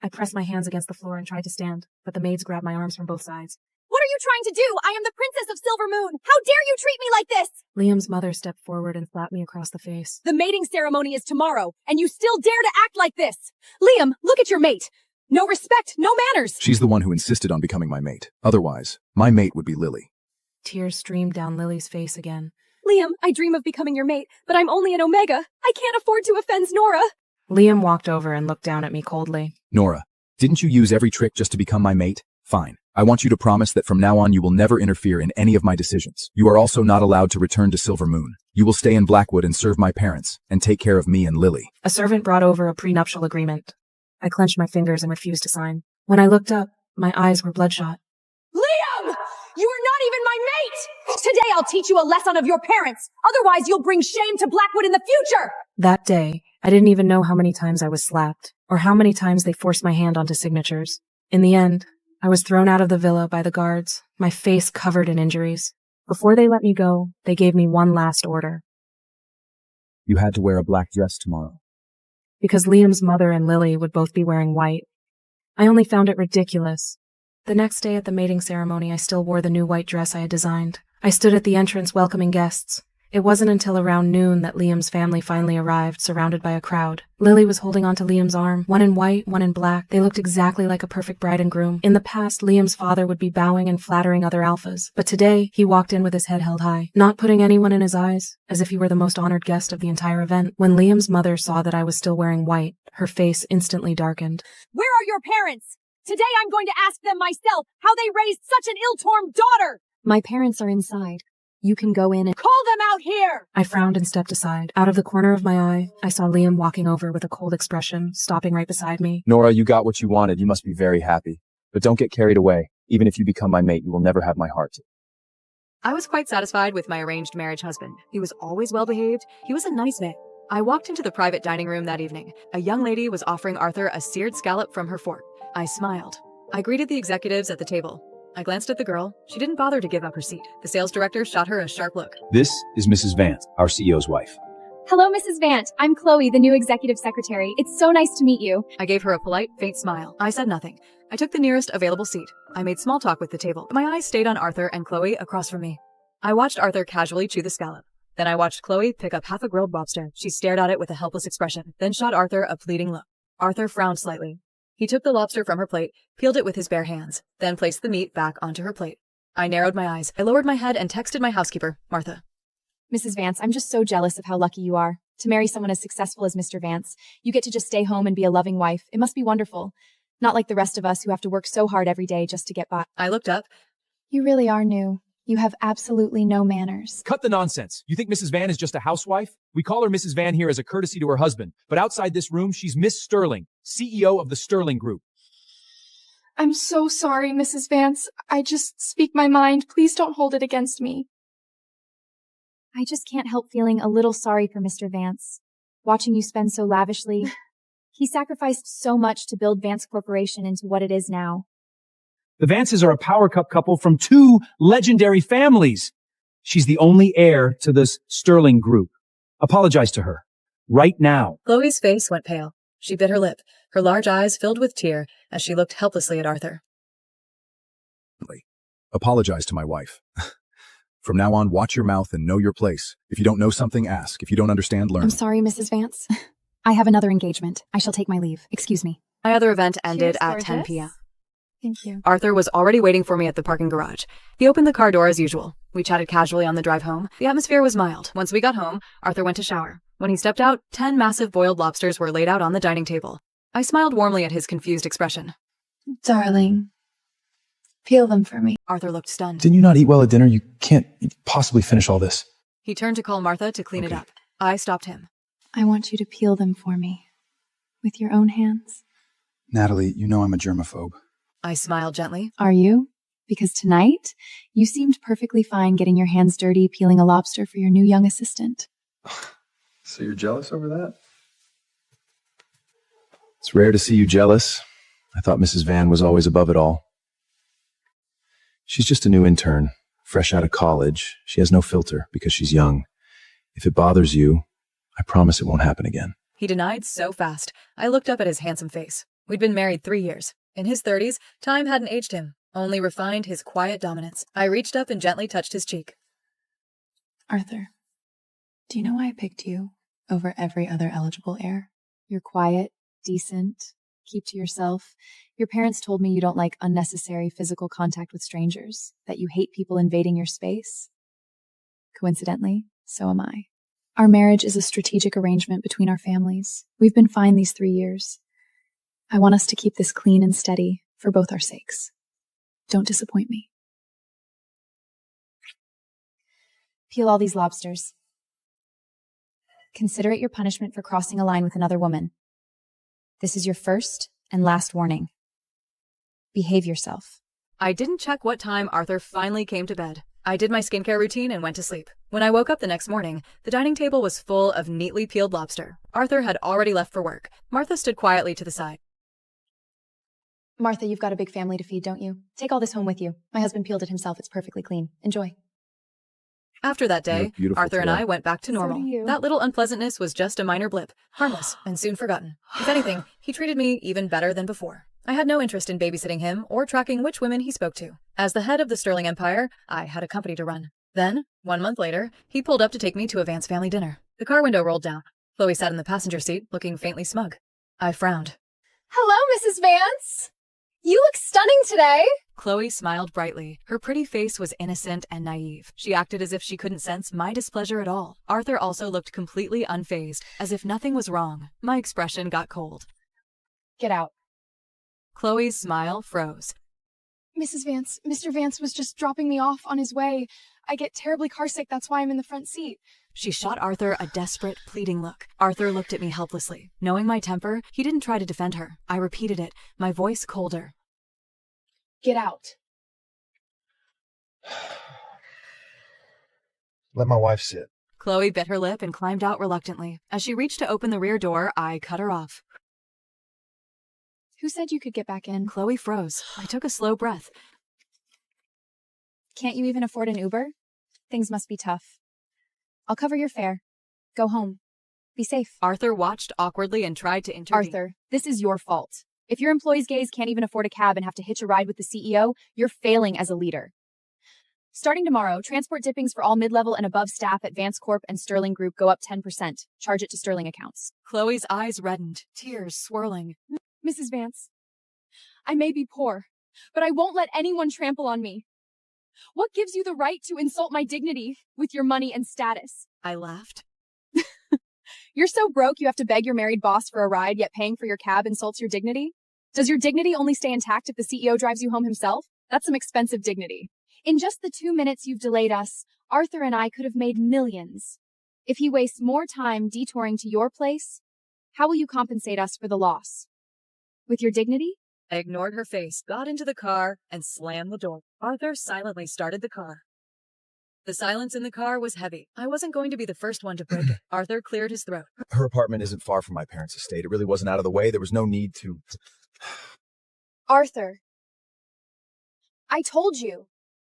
I pressed my hands against the floor and tried to stand, but the maids grabbed my arms from both sides. What are you trying to do? I am the Princess of Silver Moon. How dare you treat me like this? Liam's mother stepped forward and slapped me across the face. The mating ceremony is tomorrow, and you still dare to act like this! Liam, look at your mate! No respect, no manners! She's the one who insisted on becoming my mate. Otherwise, my mate would be Lily. Tears streamed down Lily's face again. Liam, I dream of becoming your mate, but I'm only an Omega. I can't afford to offend Nora. Liam walked over and looked down at me coldly. Nora, didn't you use every trick just to become my mate? Fine. I want you to promise that from now on you will never interfere in any of my decisions. You are also not allowed to return to Silver Moon. You will stay in Blackwood and serve my parents, and take care of me and Lily. A servant brought over a prenuptial agreement. I clenched my fingers and refused to sign. When I looked up, my eyes were bloodshot. Liam! You are not even my mate! Today I'll teach you a lesson of your parents. Otherwise you'll bring shame to Blackwood in the future! That day, I didn't even know how many times I was slapped, or how many times they forced my hand onto signatures. In the end, I was thrown out of the villa by the guards, my face covered in injuries. Before they let me go, they gave me one last order. You had to wear a black dress tomorrow. Because Liam's mother and Lily would both be wearing white. I only found it ridiculous. The next day at the mating ceremony, I still wore the new white dress I had designed. I stood at the entrance welcoming guests. It wasn't until around noon that Liam's family finally arrived, surrounded by a crowd. Lily was holding onto Liam's arm, one in white, one in black. They looked exactly like a perfect bride and groom. In the past, Liam's father would be bowing and flattering other alphas, but today, he walked in with his head held high, not putting anyone in his eyes, as if he were the most honored guest of the entire event. When Liam's mother saw that I was still wearing white, her face instantly darkened. Where are your parents? Today I'm going to ask them myself how they raised such an ill-formed daughter! My parents are inside. You can go in and— Call them out here! I frowned and stepped aside. Out of the corner of my eye, I saw Liam walking over with a cold expression, stopping right beside me. Nora, you got what you wanted. You must be very happy. But don't get carried away. Even if you become my mate, you will never have my heart. I was quite satisfied with my arranged marriage husband. He was always well-behaved. He was a nice man. I walked into the private dining room that evening. A young lady was offering Arthur a seared scallop from her fork. I smiled. I greeted the executives at the table. I glanced at the girl. She didn't bother to give up her seat. The sales director shot her a sharp look. This is Mrs. Vance, our CEO's wife. Hello, Mrs. Vant. I'm Chloe, the new executive secretary. It's so nice to meet you. I gave her a polite, faint smile. I said nothing. I took the nearest available seat. I made small talk with the table. My eyes stayed on Arthur and Chloe across from me. I watched Arthur casually chew the scallop. Then I watched Chloe pick up half a grilled lobster. She stared at it with a helpless expression, then shot Arthur a pleading look. Arthur frowned slightly. He took the lobster from her plate, peeled it with his bare hands, then placed the meat back onto her plate. I narrowed my eyes. I lowered my head and texted my housekeeper, Martha. Mrs. Vance, I'm just so jealous of how lucky you are. To marry someone as successful as Mr. Vance. You get to just stay home and be a loving wife. It must be wonderful. Not like the rest of us who have to work so hard every day just to get by. I looked up. You really are new. You have absolutely no manners. Cut the nonsense. You think Mrs. Van is just a housewife? We call her Mrs. Van here as a courtesy to her husband, but outside this room, she's Miss Sterling, CEO of the Sterling Group. I'm so sorry, Mrs. Vance. I just speak my mind. Please don't hold it against me. I just can't help feeling a little sorry for Mr. Vance. Watching you spend so lavishly. He sacrificed so much to build Vance Corporation into what it is now. The Vances are a power couple from two legendary families. She's the only heir to this Sterling Group. Apologize to her. Right now. Chloe's face went pale. She bit her lip. Her large eyes filled with tear as she looked helplessly at Arthur. Apologize to my wife. From now on, watch your mouth and know your place. If you don't know something, ask. If you don't understand, learn. I'm sorry, Mrs. Vance. I have another engagement. I shall take my leave. Excuse me. My other event ended Cheers, at gorgeous. 10 p.m. Thank you. Arthur was already waiting for me at the parking garage. He opened the car door as usual. We chatted casually on the drive home. The atmosphere was mild. Once we got home, Arthur went to shower. When he stepped out, 10 massive boiled lobsters were laid out on the dining table. I smiled warmly at his confused expression. Darling, peel them for me. Arthur looked stunned. Didn't you not eat well at dinner? You can't possibly finish all this. He turned to call Martha to clean it up. I stopped him. I want you to peel them for me. With your own hands. Natalie, you know I'm a germaphobe. I smiled gently. Are you? Because tonight, you seemed perfectly fine getting your hands dirty peeling a lobster for your new young assistant. So you're jealous over that? It's rare to see you jealous. I thought Mrs. Van was always above it all. She's just a new intern, fresh out of college. She has no filter because she's young. If it bothers you, I promise it won't happen again. He denied so fast. I looked up at his handsome face. We'd been married 3 years. In his 30s, time hadn't aged him, only refined his quiet dominance. I reached up and gently touched his cheek. Arthur, do you know why I picked you over every other eligible heir? You're quiet, decent, keep to yourself. Your parents told me you don't like unnecessary physical contact with strangers, that you hate people invading your space. Coincidentally, so am I. Our marriage is a strategic arrangement between our families. We've been fine these 3 years. I want us to keep this clean and steady for both our sakes. Don't disappoint me. Peel all these lobsters. Consider it your punishment for crossing a line with another woman. This is your first and last warning. Behave yourself. I didn't check what time Arthur finally came to bed. I did my skincare routine and went to sleep. When I woke up the next morning, the dining table was full of neatly peeled lobster. Arthur had already left for work. Martha stood quietly to the side. Martha, you've got a big family to feed, don't you? Take all this home with you. My husband peeled it himself. It's perfectly clean. Enjoy. After that day, Arthur and I went back to normal. So do you. That little unpleasantness was just a minor blip, harmless and soon forgotten. If anything, he treated me even better than before. I had no interest in babysitting him or tracking which women he spoke to. As the head of the Sterling Empire, I had a company to run. Then, 1 month later, he pulled up to take me to a Vance family dinner. The car window rolled down. Chloe sat in the passenger seat, looking faintly smug. I frowned. Hello, Mrs. Vance. You look stunning today. Chloe smiled brightly. Her pretty face was innocent and naive. She acted as if she couldn't sense my displeasure at all. Arthur also looked completely unfazed, as if nothing was wrong. My expression got cold. Get out. Chloe's smile froze. Mrs. Vance, Mr. Vance was just dropping me off on his way. I get terribly carsick, that's why I'm in the front seat. She shot Arthur a desperate, pleading look. Arthur looked at me helplessly. Knowing my temper, he didn't try to defend her. I repeated it, my voice colder. Get out. Let my wife sit. Chloe bit her lip and climbed out reluctantly. As she reached to open the rear door, I cut her off. Who said you could get back in? Chloe froze. I took a slow breath. Can't you even afford an Uber? Things must be tough. I'll cover your fare. Go home. Be safe. Arthur watched awkwardly and tried to intervene. Arthur, this is your fault. If your employees' gays can't even afford a cab and have to hitch a ride with the CEO, you're failing as a leader. Starting tomorrow, transport dippings for all mid-level and above staff at Vance Corp and Sterling Group go up 10%. Charge it to Sterling accounts. Chloe's eyes reddened, tears swirling. Mrs. Vance, I may be poor, but I won't let anyone trample on me. What gives you the right to insult my dignity with your money and status? I laughed. You're so broke you have to beg your married boss for a ride, yet paying for your cab insults your dignity? Does your dignity only stay intact if the CEO drives you home himself? That's some expensive dignity. In just the 2 minutes you've delayed us, Arthur and I could have made millions. If he wastes more time detouring to your place, how will you compensate us for the loss? With your dignity? I ignored her face, got into the car, and slammed the door. Arthur silently started the car. The silence in the car was heavy. I wasn't going to be the first one to break it. Arthur cleared his throat. Her apartment isn't far from my parents' estate. It really wasn't out of the way. There was no need to... Arthur. I told you.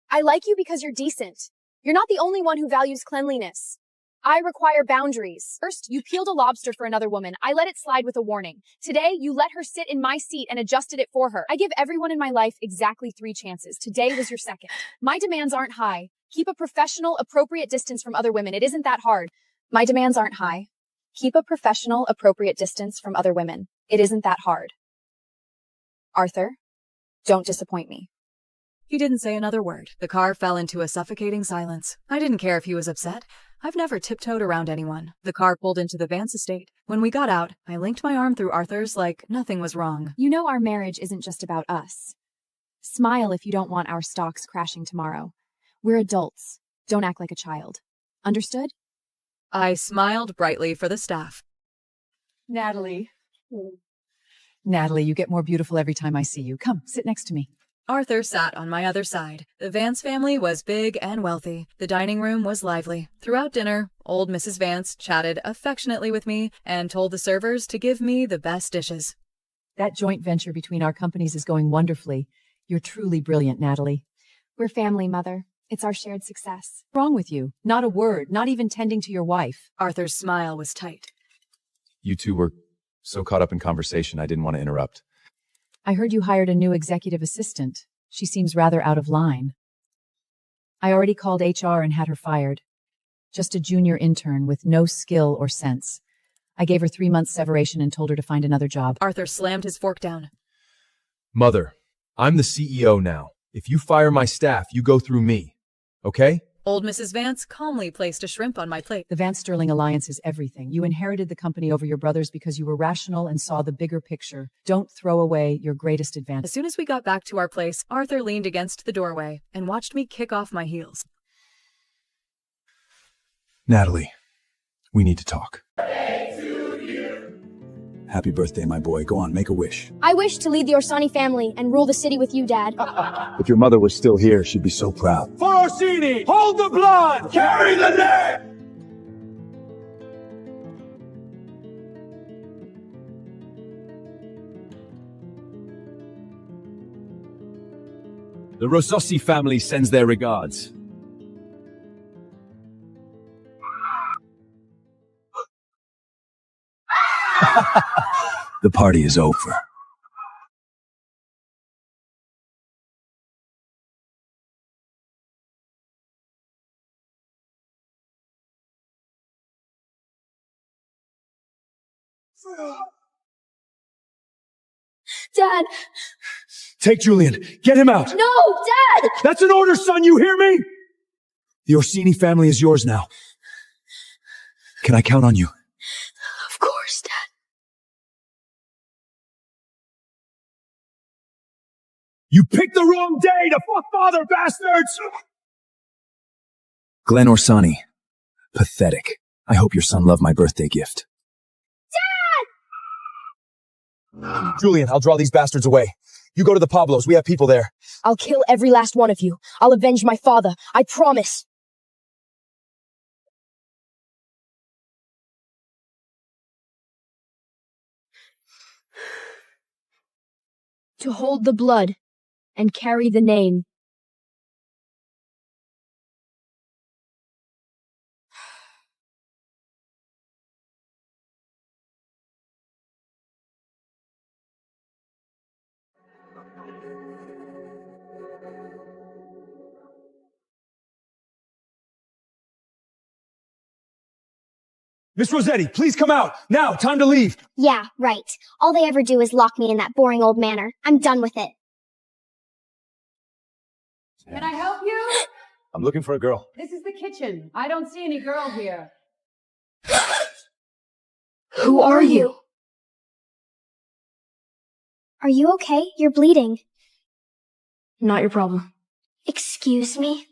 I like you because you're decent. You're not the only one who values cleanliness. I require boundaries. First, you peeled a lobster for another woman. I let it slide with a warning. Today, you let her sit in my seat and adjusted it for her. I give everyone in my life exactly 3 chances. Today was your second. My demands aren't high. Keep a professional, appropriate distance from other women. It isn't that hard. My demands aren't high. Keep a professional, appropriate distance from other women. It isn't that hard. Arthur, don't disappoint me. He didn't say another word. The car fell into a suffocating silence. I didn't care if he was upset. I've never tiptoed around anyone. The car pulled into the Vance estate. When we got out, I linked my arm through Arthur's like nothing was wrong. You know our marriage isn't just about us. Smile if you don't want our stocks crashing tomorrow. We're adults. Don't act like a child. Understood? I smiled brightly for the staff. Natalie. Natalie, you get more beautiful every time I see you. Come, sit next to me. Arthur sat on my other side. The Vance family was big and wealthy. The dining room was lively. Throughout dinner, old Mrs. Vance chatted affectionately with me and told the servers to give me the best dishes. That joint venture between our companies is going wonderfully. You're truly brilliant, Natalie. We're family, Mother. It's our shared success. What's wrong with you? Not a word, not even tending to your wife. Arthur's smile was tight. You two were so caught up in conversation, I didn't want to interrupt. I heard you hired a new executive assistant. She seems rather out of line. I already called HR and had her fired. Just a junior intern with no skill or sense. I gave her 3 months separation and told her to find another job. Arthur slammed his fork down. Mother, I'm the CEO now. If you fire my staff, you go through me. Okay? Old Mrs. Vance calmly placed a shrimp on my plate. The Vance-Sterling alliance is everything. You inherited the company over your brothers because you were rational and saw the bigger picture. Don't throw away your greatest advantage. As soon as we got back to our place, Arthur leaned against the doorway and watched me kick off my heels. Natalie, we need to talk. Happy birthday, my boy. Go on, make a wish. I wish to lead the Orsani family and rule the city with you, Dad. If your mother was still here, she'd be so proud. For Orsini, hold the blood! Carry the name! The Rosossi family sends their regards. The party is over. Dad! Take Julian. Get him out. No, Dad! That's an order, son. You hear me? The Orsini family is yours now. Can I count on you? Of course, Dad. You picked the wrong day to fuck father, bastards! Glenn Orsani. Pathetic. I hope your son loved my birthday gift. Julian, I'll draw these bastards away. You go to the Pablos. We have people there. I'll kill every last one of you. I'll avenge my father. I promise. To hold the blood and carry the name. Miss Rossetti, please come out. Now, time to leave. Yeah, right. All they ever do is lock me in that boring old manor. I'm done with it. Can I help you? I'm looking for a girl. This is the kitchen. I don't see any girl here. Who are you? Are you okay? You're bleeding. Not your problem. Excuse me?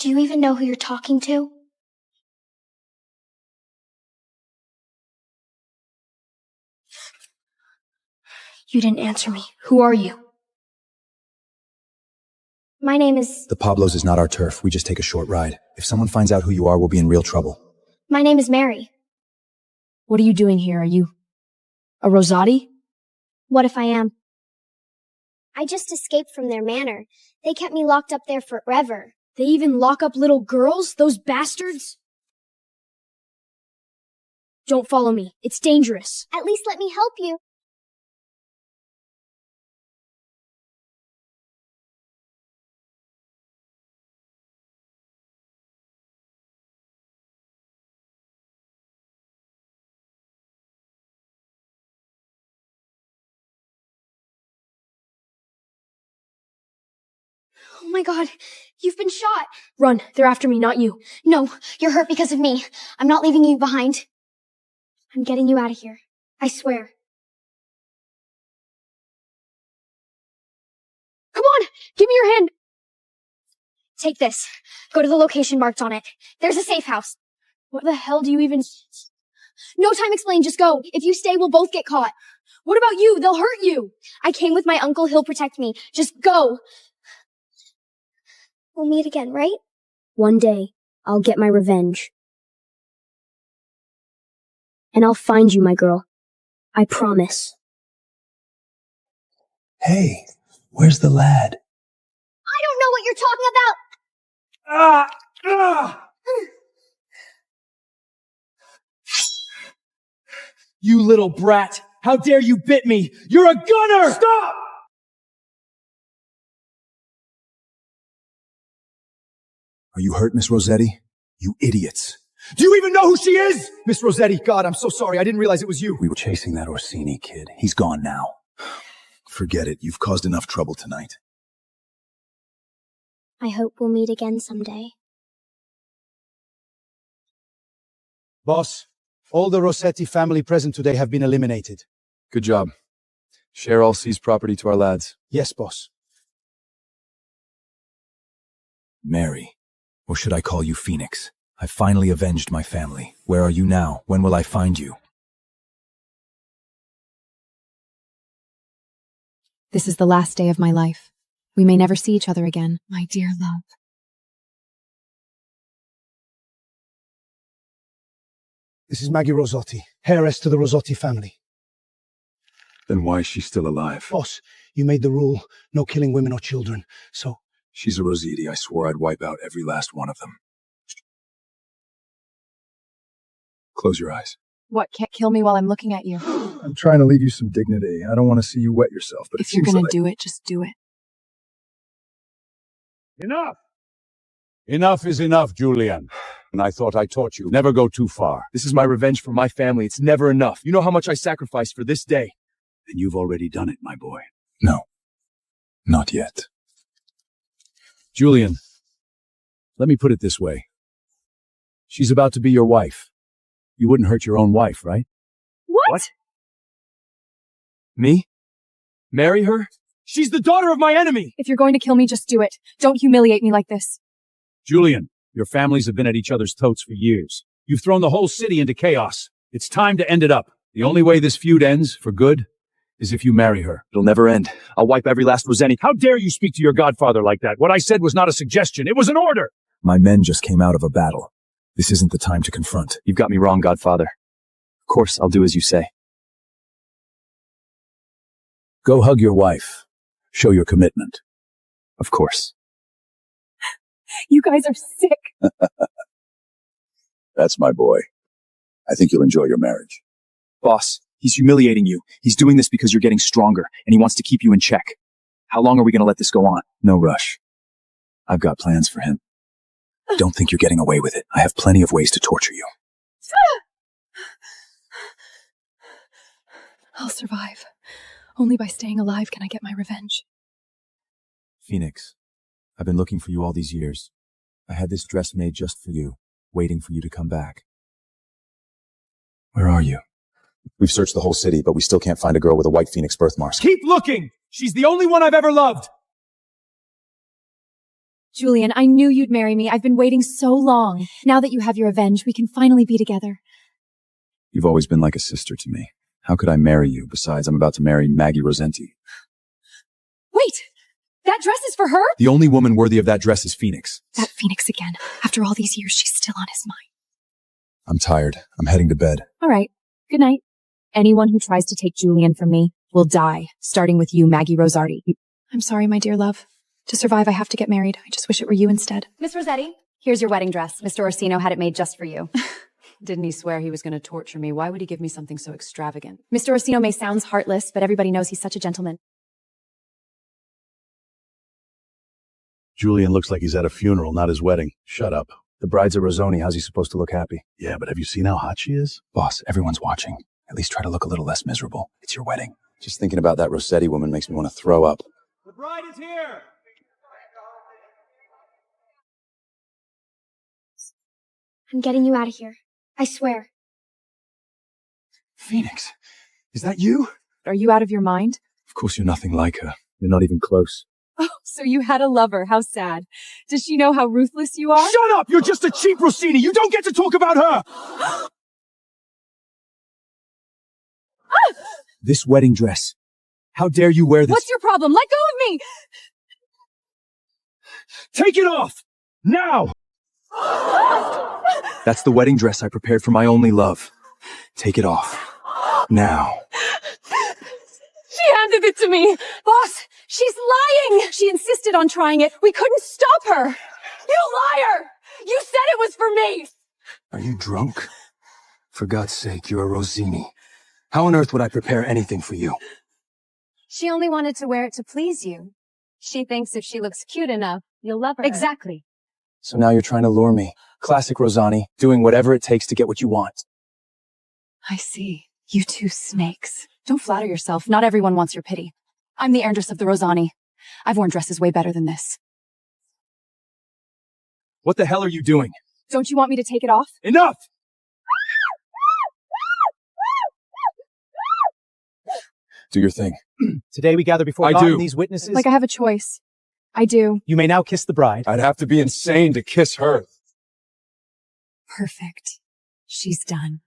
Do you even know who you're talking to? You didn't answer me. Who are you? My name is... The Pablos is not our turf. We just take a short ride. If someone finds out who you are, we'll be in real trouble. My name is Mary. What are you doing here? Are you a Rosati? What if I am? I just escaped from their manor. They kept me locked up there forever. They even lock up little girls? Those bastards? Don't follow me. It's dangerous. At least let me help you. Oh my god, you've been shot. Run, they're after me, not you. No, you're hurt because of me. I'm not leaving you behind. I'm getting you out of here. I swear. Come on, give me your hand. Take this. Go to the location marked on it. There's a safe house. What the hell do you even... No time explain, just go. If you stay, we'll both get caught. What about you? They'll hurt you. I came with my uncle. He'll protect me. Just go. We'll meet again, right? One day, I'll get my revenge. And I'll find you, my girl. I promise. Hey, where's the lad? I don't know what you're talking about! You little brat! How dare you bit me! You're a gunner! Stop! Are you hurt, Miss Rossetti? You idiots. Do you even know who she is? Miss Rossetti, God, I'm so sorry. I didn't realize it was you. We were chasing that Orsini kid. He's gone now. Forget it. You've caused enough trouble tonight. I hope we'll meet again someday. Boss, all the Rossetti family present today have been eliminated. Good job. Share all seized property to our lads. Yes, boss. Mary, or should I call you Phoenix? I finally avenged my family. Where are you now? When will I find you? This is the last day of my life. We may never see each other again, my dear love. This is Maggie Rossotti, heiress to the Rossotti family. Then why is she still alive? Boss, you made the rule, no killing women or children, so... She's a Rossetti. I swore I'd wipe out every last one of them. Close your eyes. What, can't kill me while I'm looking at you? I'm trying to leave you some dignity. I don't want to see you wet yourself, but if you're gonna do it, just do it. Enough! Enough is enough, Julian. And I thought I taught you. Never go too far. This is my revenge for my family. It's never enough. You know how much I sacrificed for this day. And you've already done it, my boy. No. Not yet. Julian, let me put it this way. She's about to be your wife. You wouldn't hurt your own wife, right? What? Me? Marry her? She's the daughter of my enemy! If you're going to kill me, just do it. Don't humiliate me like this. Julian, your families have been at each other's throats for years. You've thrown the whole city into chaos. It's time to end it up. The only way this feud ends, for good, is if you marry her. It'll never end. I'll wipe every last Rossetti. How dare you speak to your godfather like that? What I said was not a suggestion. It was an order. My men just came out of a battle. This isn't the time to confront. You've got me wrong, Godfather. Of course, I'll do as you say. Go hug your wife. Show your commitment. Of course. You guys are sick. That's my boy. I think you'll enjoy your marriage. Boss, he's humiliating you. He's doing this because you're getting stronger, and he wants to keep you in check. How long are we going to let this go on? No rush. I've got plans for him. Don't think you're getting away with it. I have plenty of ways to torture you. I'll survive. Only by staying alive can I get my revenge. Phoenix, I've been looking for you all these years. I had this dress made just for you, waiting for you to come back. Where are you? We've searched the whole city, but we still can't find a girl with a white Phoenix birthmark. Keep looking! She's the only one I've ever loved! Julian, I knew you'd marry me. I've been waiting so long. Now that you have your revenge, we can finally be together. You've always been like a sister to me. How could I marry you? Besides, I'm about to marry Maggie Rossetti. Wait! That dress is for her? The only woman worthy of that dress is Phoenix. That Phoenix again. After all these years, she's still on his mind. I'm tired. I'm heading to bed. All right. Good night. Anyone who tries to take Julian from me will die, starting with you, Maggie Rossetti. I'm sorry, my dear love. To survive, I have to get married. I just wish it were you instead. Miss Rossetti, here's your wedding dress. Mr. Orsino had it made just for you. Didn't he swear he was going to torture me? Why would he give me something so extravagant? Mr. Orsino may sound heartless, but everybody knows he's such a gentleman. Julian looks like he's at a funeral, not his wedding. Shut up. The bride's a Rosoni. How's he supposed to look happy? Yeah, but have you seen how hot she is? Boss, everyone's watching. At least try to look a little less miserable. It's your wedding. Just thinking about that Rossetti woman makes me want to throw up. The bride is here! I'm getting you out of here. I swear. Phoenix, is that you? Are you out of your mind? Of course you're nothing like her. You're not even close. Oh, so you had a lover. How sad. Does she know how ruthless you are? Shut up! You're just a cheap Rossini! You don't get to talk about her! This wedding dress. How dare you wear this? What's your problem? Let go of me! Take it off! Now! That's the wedding dress I prepared for my only love. Take it off. Now. She handed it to me! Boss, she's lying! She insisted on trying it. We couldn't stop her! You liar! You said it was for me! Are you drunk? For God's sake, you're a Rossini. How on earth would I prepare anything for you? She only wanted to wear it to please you. She thinks if she looks cute enough, you'll love her. Exactly. So now you're trying to lure me. Classic Rosani, doing whatever it takes to get what you want. I see. You two snakes. Don't flatter yourself. Not everyone wants your pity. I'm the heiress of the Rosani. I've worn dresses way better than this. What the hell are you doing? Don't you want me to take it off? Enough! Do your thing. Today we gather before I God do. and these witnesses. Like I have a choice. I do. You may now kiss the bride. I'd have to be insane to kiss her. Perfect. She's done.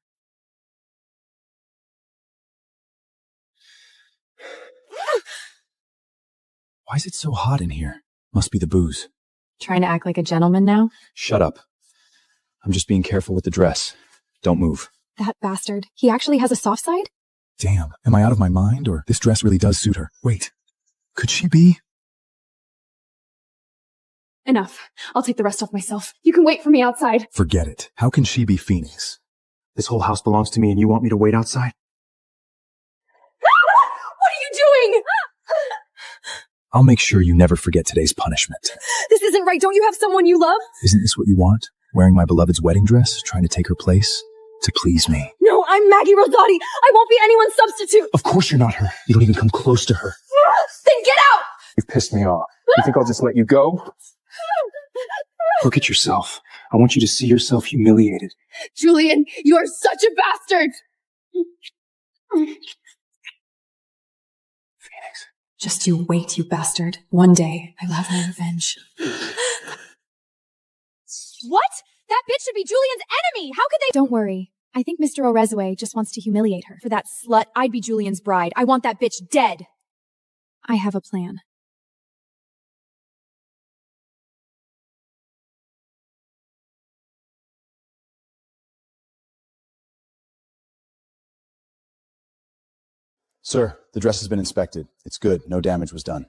Why is it so hot in here? Must be the booze. Trying to act like a gentleman now? Shut up. I'm just being careful with the dress. Don't move. That bastard. He actually has a soft side? Damn, am I out of my mind, or this dress really does suit her? Wait, could she be? Enough. I'll take the rest off myself. You can wait for me outside. Forget it. How can she be Phoenix? This whole house belongs to me and you want me to wait outside? What are you doing? I'll make sure you never forget today's punishment. This isn't right. Don't you have someone you love? Isn't this what you want? Wearing my beloved's wedding dress, trying to take her place? To please me. No, I'm Maggie Rosati. I won't be anyone's substitute. Of course you're not her. You don't even come close to her. Then get out! You've pissed me off. You think I'll just let you go? Look at yourself. I want you to see yourself humiliated. Julian, you are such a bastard! Phoenix. Just you wait, you bastard. One day, I will have my revenge. What? That bitch should be Julian's enemy! How could they— Don't worry. I think Mr. Orezue just wants to humiliate her. For that slut, I'd be Julian's bride. I want that bitch dead. I have a plan. Sir, the dress has been inspected. It's good. No damage was done.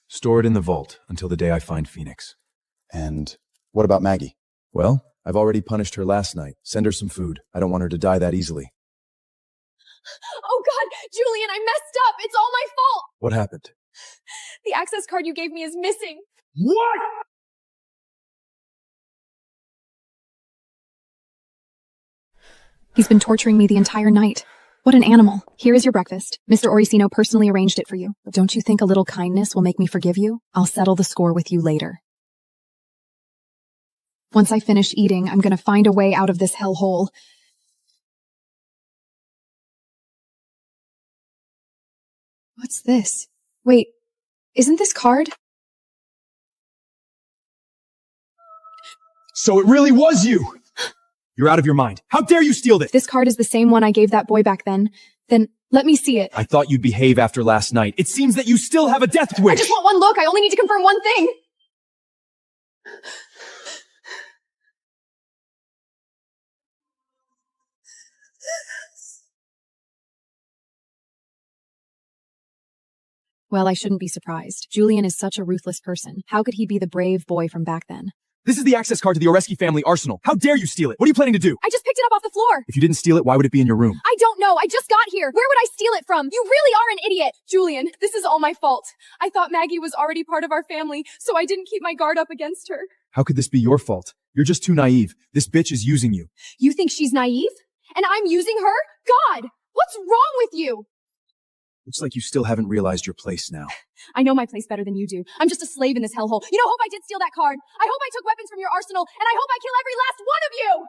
Store it in the vault until the day I find Phoenix. And what about Maggie? Well, I've already punished her last night. Send her some food. I don't want her to die that easily. Oh God, Julian, I messed up. It's all my fault. What happened? The access card you gave me is missing. What? He's been torturing me the entire night. What an animal. Here is your breakfast. Mr. Oricino personally arranged it for you. Don't you think a little kindness will make me forgive you? I'll settle the score with you later. Once I finish eating, I'm gonna find a way out of this hellhole. What's this? Wait, isn't this card? So it really was you! You're out of your mind. How dare you steal this? This card is the same one I gave that boy back then. Then let me see it. I thought you'd behave after last night. It seems that you still have a death wish. I just want one look. I only need to confirm one thing. Well, I shouldn't be surprised. Julian is such a ruthless person. How could he be the brave boy from back then? This is the access card to the Oreski family arsenal. How dare you steal it? What are you planning to do? I just picked it up off the floor. If you didn't steal it, why would it be in your room? I don't know. I just got here. Where would I steal it from? You really are an idiot. Julian, this is all my fault. I thought Maggie was already part of our family, so I didn't keep my guard up against her. How could this be your fault? You're just too naive. This bitch is using you. You think she's naive? And I'm using her? God, what's wrong with you? Looks like you still haven't realized your place now. I know my place better than you do. I'm just a slave in this hellhole. You know, hope I did steal that card. I hope I took weapons from your arsenal, and I hope I kill every last one of you!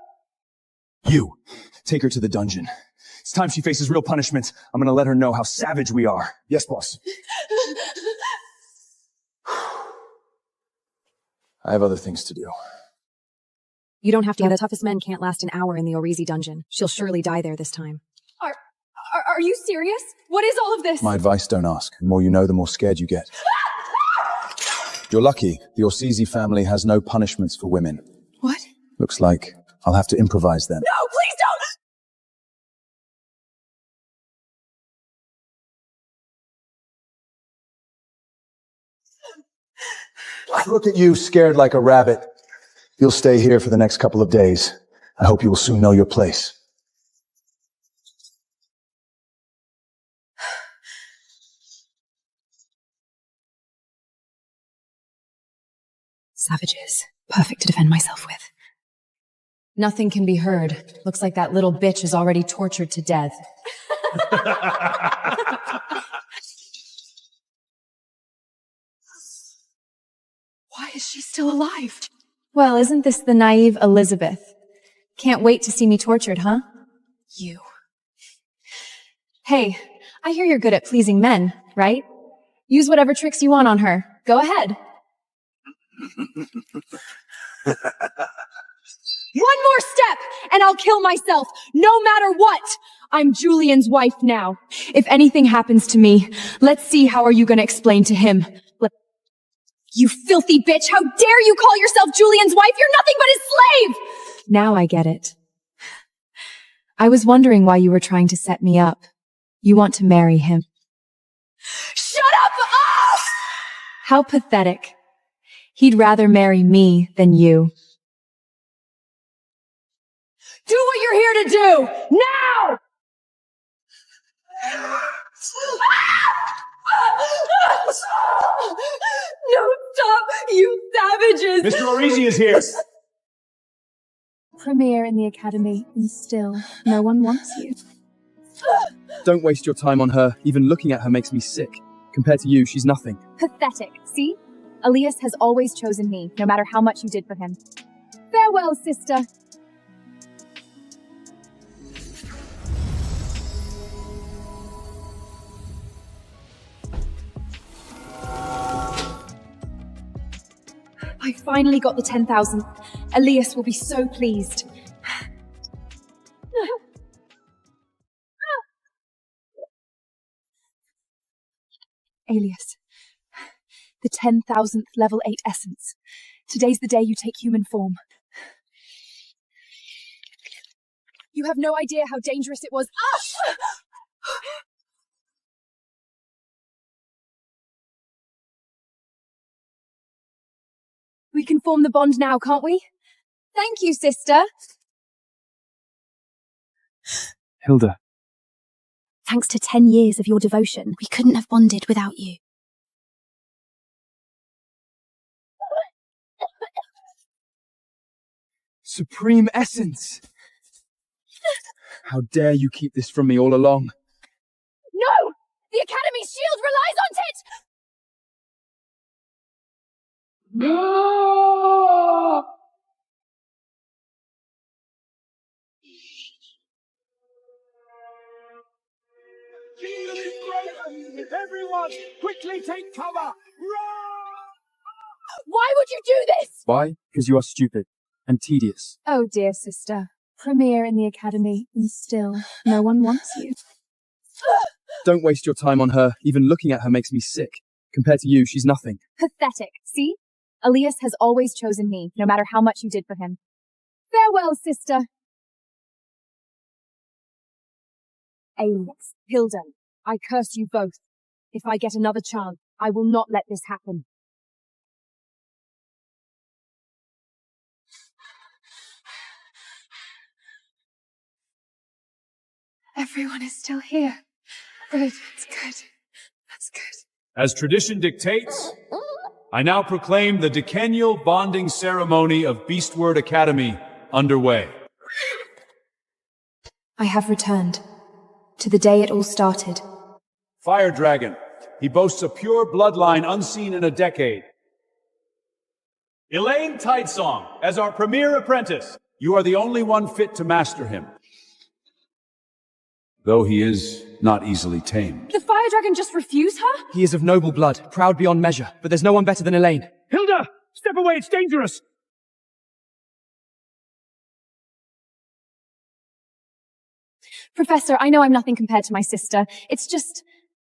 You! Take her to the dungeon. It's time she faces real punishment. I'm gonna let her know how savage we are. Yes, boss. I have other things to do. You don't have to. The toughest men can't last an hour in the Orizi dungeon. She'll surely die there this time. Are you serious? What is all of this? My advice, don't ask. The more you know, the more scared you get. You're lucky. The Orsisi family has no punishments for women. What? Looks like I'll have to improvise then. No, please don't! Look at you, scared like a rabbit. You'll stay here for the next couple of days. I hope you will soon know your place. Savages. Perfect to defend myself with. Nothing can be heard. Looks like that little bitch is already tortured to death. Why is she still alive? Well, isn't this the naive Elizabeth? Can't wait to see me tortured, huh? You. Hey, I hear you're good at pleasing men, right? Use whatever tricks you want on her. Go ahead. One more step, and I'll kill myself, no matter what! I'm Julian's wife now. If anything happens to me, let's see how are you gonna explain to him. You filthy bitch, how dare you call yourself Julian's wife? You're nothing but his slave! Now I get it. I was wondering why you were trying to set me up. You want to marry him. Shut up! Oh! How pathetic. He'd rather marry me than you. Do what you're here to do! Now! No, stop! You savages! Mr. Orisi is here! Premier in the academy, and still, no one wants you. Don't waste your time on her. Even looking at her makes me sick. Compared to you, she's nothing. Pathetic, see? Elias has always chosen me, no matter how much you did for him. Farewell, sister. I finally got the 10,000. Elias will be so pleased. Elias, the 10,000th level 8 essence. Today's the day you take human form. You have no idea how dangerous it was. Ah! We can form the bond now, can't we? Thank you, sister. Hilda. Thanks to 10 years of your devotion, we couldn't have bonded without you. Supreme Essence! How dare you keep this from me all along? No! The Academy's shield relies on it! No! Everyone, quickly take cover! Run! Why would you do this? Why? Because you are stupid and tedious. Oh dear, sister. Premier in the academy, and still, no one wants you. Don't waste your time on her. Even looking at her makes me sick. Compared to you, she's nothing. Pathetic, see? Elias has always chosen me, no matter how much you did for him. Farewell, sister. Alias, Hilda, I curse you both. If I get another chance, I will not let this happen. Everyone is still here. Good, it's good. That's good. As tradition dictates, I now proclaim the decennial bonding ceremony of Beastward Academy underway. I have returned to the day it all started. Fire Dragon. He boasts a pure bloodline unseen in a decade. Elaine Tidesong, as our premier apprentice, you are the only one fit to master him. Though he is not easily tamed. The Fire Dragon just refused her? He is of noble blood, proud beyond measure, but there's no one better than Elaine. Hilda! Step away, it's dangerous! Professor, I know I'm nothing compared to my sister. It's just,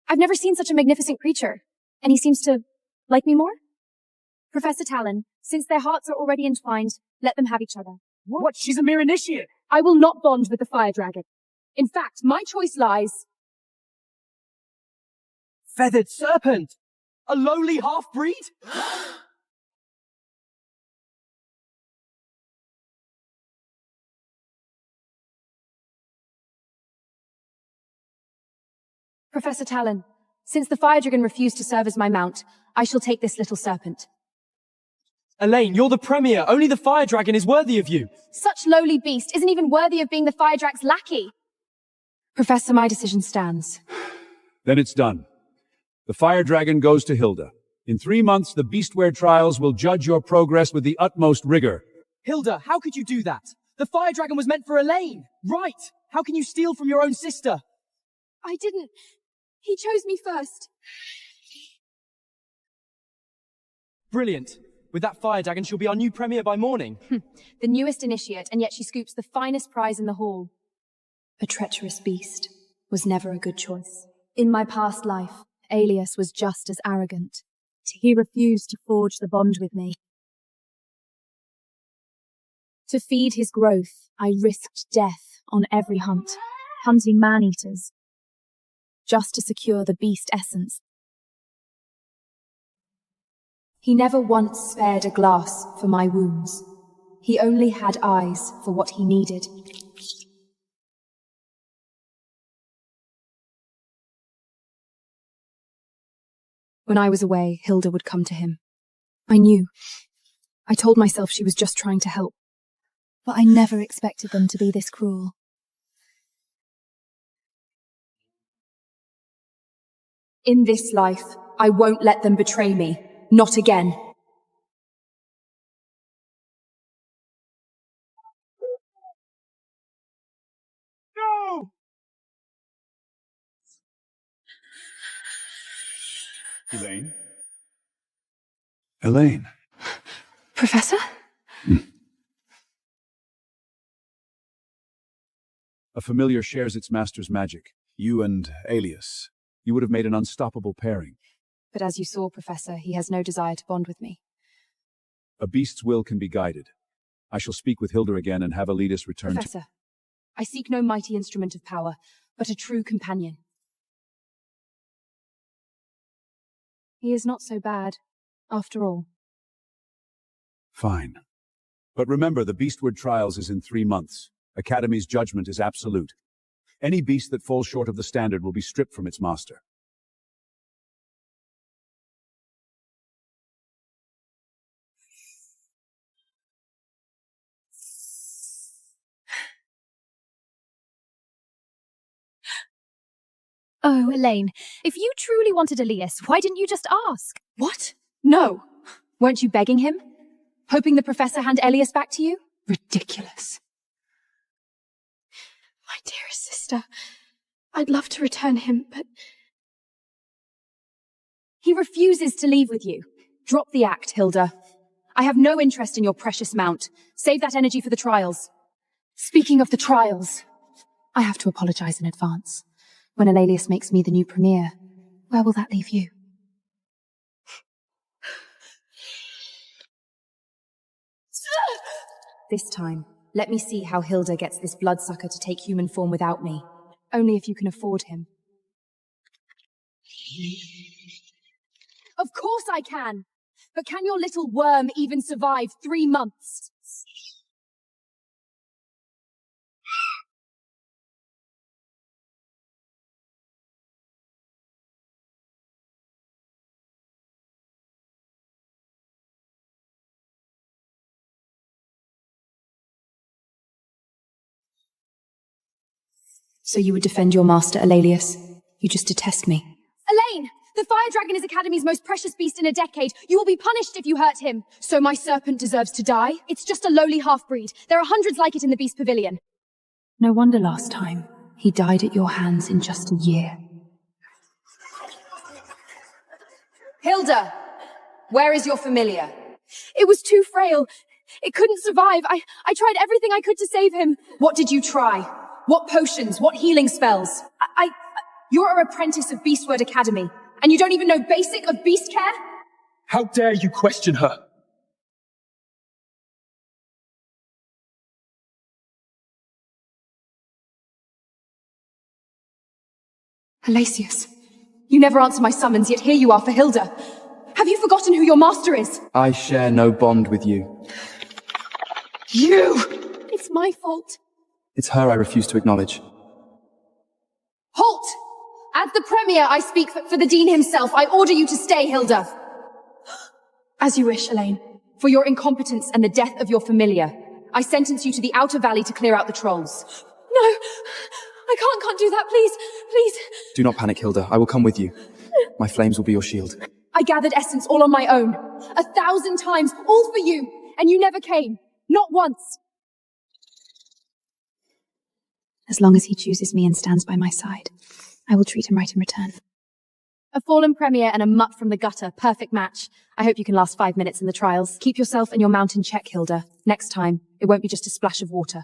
I've never seen such a magnificent creature. And he seems to like me more? Professor Talon, since their hearts are already entwined, let them have each other. What? She's a mere initiate! I will not bond with the Fire Dragon. In fact, my choice lies... Feathered serpent! A lowly half-breed? Professor Talon, since the Fire Dragon refused to serve as my mount, I shall take this little serpent. Elaine, you're the premier. Only the fire dragon is worthy of you. Such lowly beast isn't even worthy of being the fire drag's lackey. Professor, my decision stands. Then it's done. The fire dragon goes to Hilda. In 3 months, the Beastware trials will judge your progress with the utmost rigor. Hilda, how could you do that? The fire dragon was meant for Elaine. Right. How can you steal from your own sister? I didn't. He chose me first. Brilliant. With that fire dragon, she'll be our new premier by morning. The newest initiate, and yet she scoops the finest prize in the hall. A treacherous beast was never a good choice. In my past life, Alias was just as arrogant. He refused to forge the bond with me. To feed his growth, I risked death on every hunt, hunting man-eaters, just to secure the beast essence. He never once spared a glass for my wounds. He only had eyes for what he needed. When I was away, Hilda would come to him. I knew. I told myself she was just trying to help. But I never expected them to be this cruel. In this life, I won't let them betray me. Not again. No! Elaine? Elaine? Professor? A familiar shares its master's magic. You and Alias. You would have made an unstoppable pairing. But as you saw, Professor, he has no desire to bond with me. A beast's will can be guided. I shall speak with Hilda again and have Alias return Professor, I seek no mighty instrument of power, but a true companion. He is not so bad, after all. Fine. But remember, the Beastward trials is in 3 months. Academy's judgment is absolute. Any beast that falls short of the standard will be stripped from its master. Oh, Elaine, if you truly wanted Elias, why didn't you just ask? What? No. Weren't you begging him? Hoping the professor hand Elias back to you? Ridiculous. My dearest sister, I'd love to return him, but... He refuses to leave with you. Drop the act, Hilda. I have no interest in your precious mount. Save that energy for the trials. Speaking of the trials, I have to apologize in advance. When Alias makes me the new premier, where will that leave you? This time, let me see how Hilda gets this bloodsucker to take human form without me. Only if you can afford him. Of course I can! But can your little worm even survive 3 months? So you would defend your master, Alalius? You just detest me. Elaine! The Fire Dragon is Academy's most precious beast in a decade. You will be punished if you hurt him. So my serpent deserves to die? It's just a lowly half-breed. There are hundreds like it in the Beast Pavilion. No wonder last time he died at your hands in just a year. Hilda! Where is your familiar? It was too frail. It couldn't survive. I tried everything I could to save him. What did you try? What potions? What healing spells? You're an apprentice of Beastward Academy, and you don't even know basic of beast care? How dare you question her? Alasius, you never answer my summons, yet here you are for Hilda. Have you forgotten who your master is? I share no bond with you. You! It's my fault. It's her I refuse to acknowledge. Halt! As the Premier, I speak for the Dean himself. I order you to stay, Hilda. As you wish, Elaine. For your incompetence and the death of your familiar, I sentence you to the Outer Valley to clear out the trolls. No! I can't do that, please! Please! Do not panic, Hilda. I will come with you. My flames will be your shield. I gathered essence all on my own. 1,000 times, all for you, and you never came. Not once. As long as he chooses me and stands by my side, I will treat him right in return. A fallen premier and a mutt from the gutter. Perfect match. I hope you can last 5 minutes in the trials. Keep yourself and your mount in check, Hilda. Next time, it won't be just a splash of water.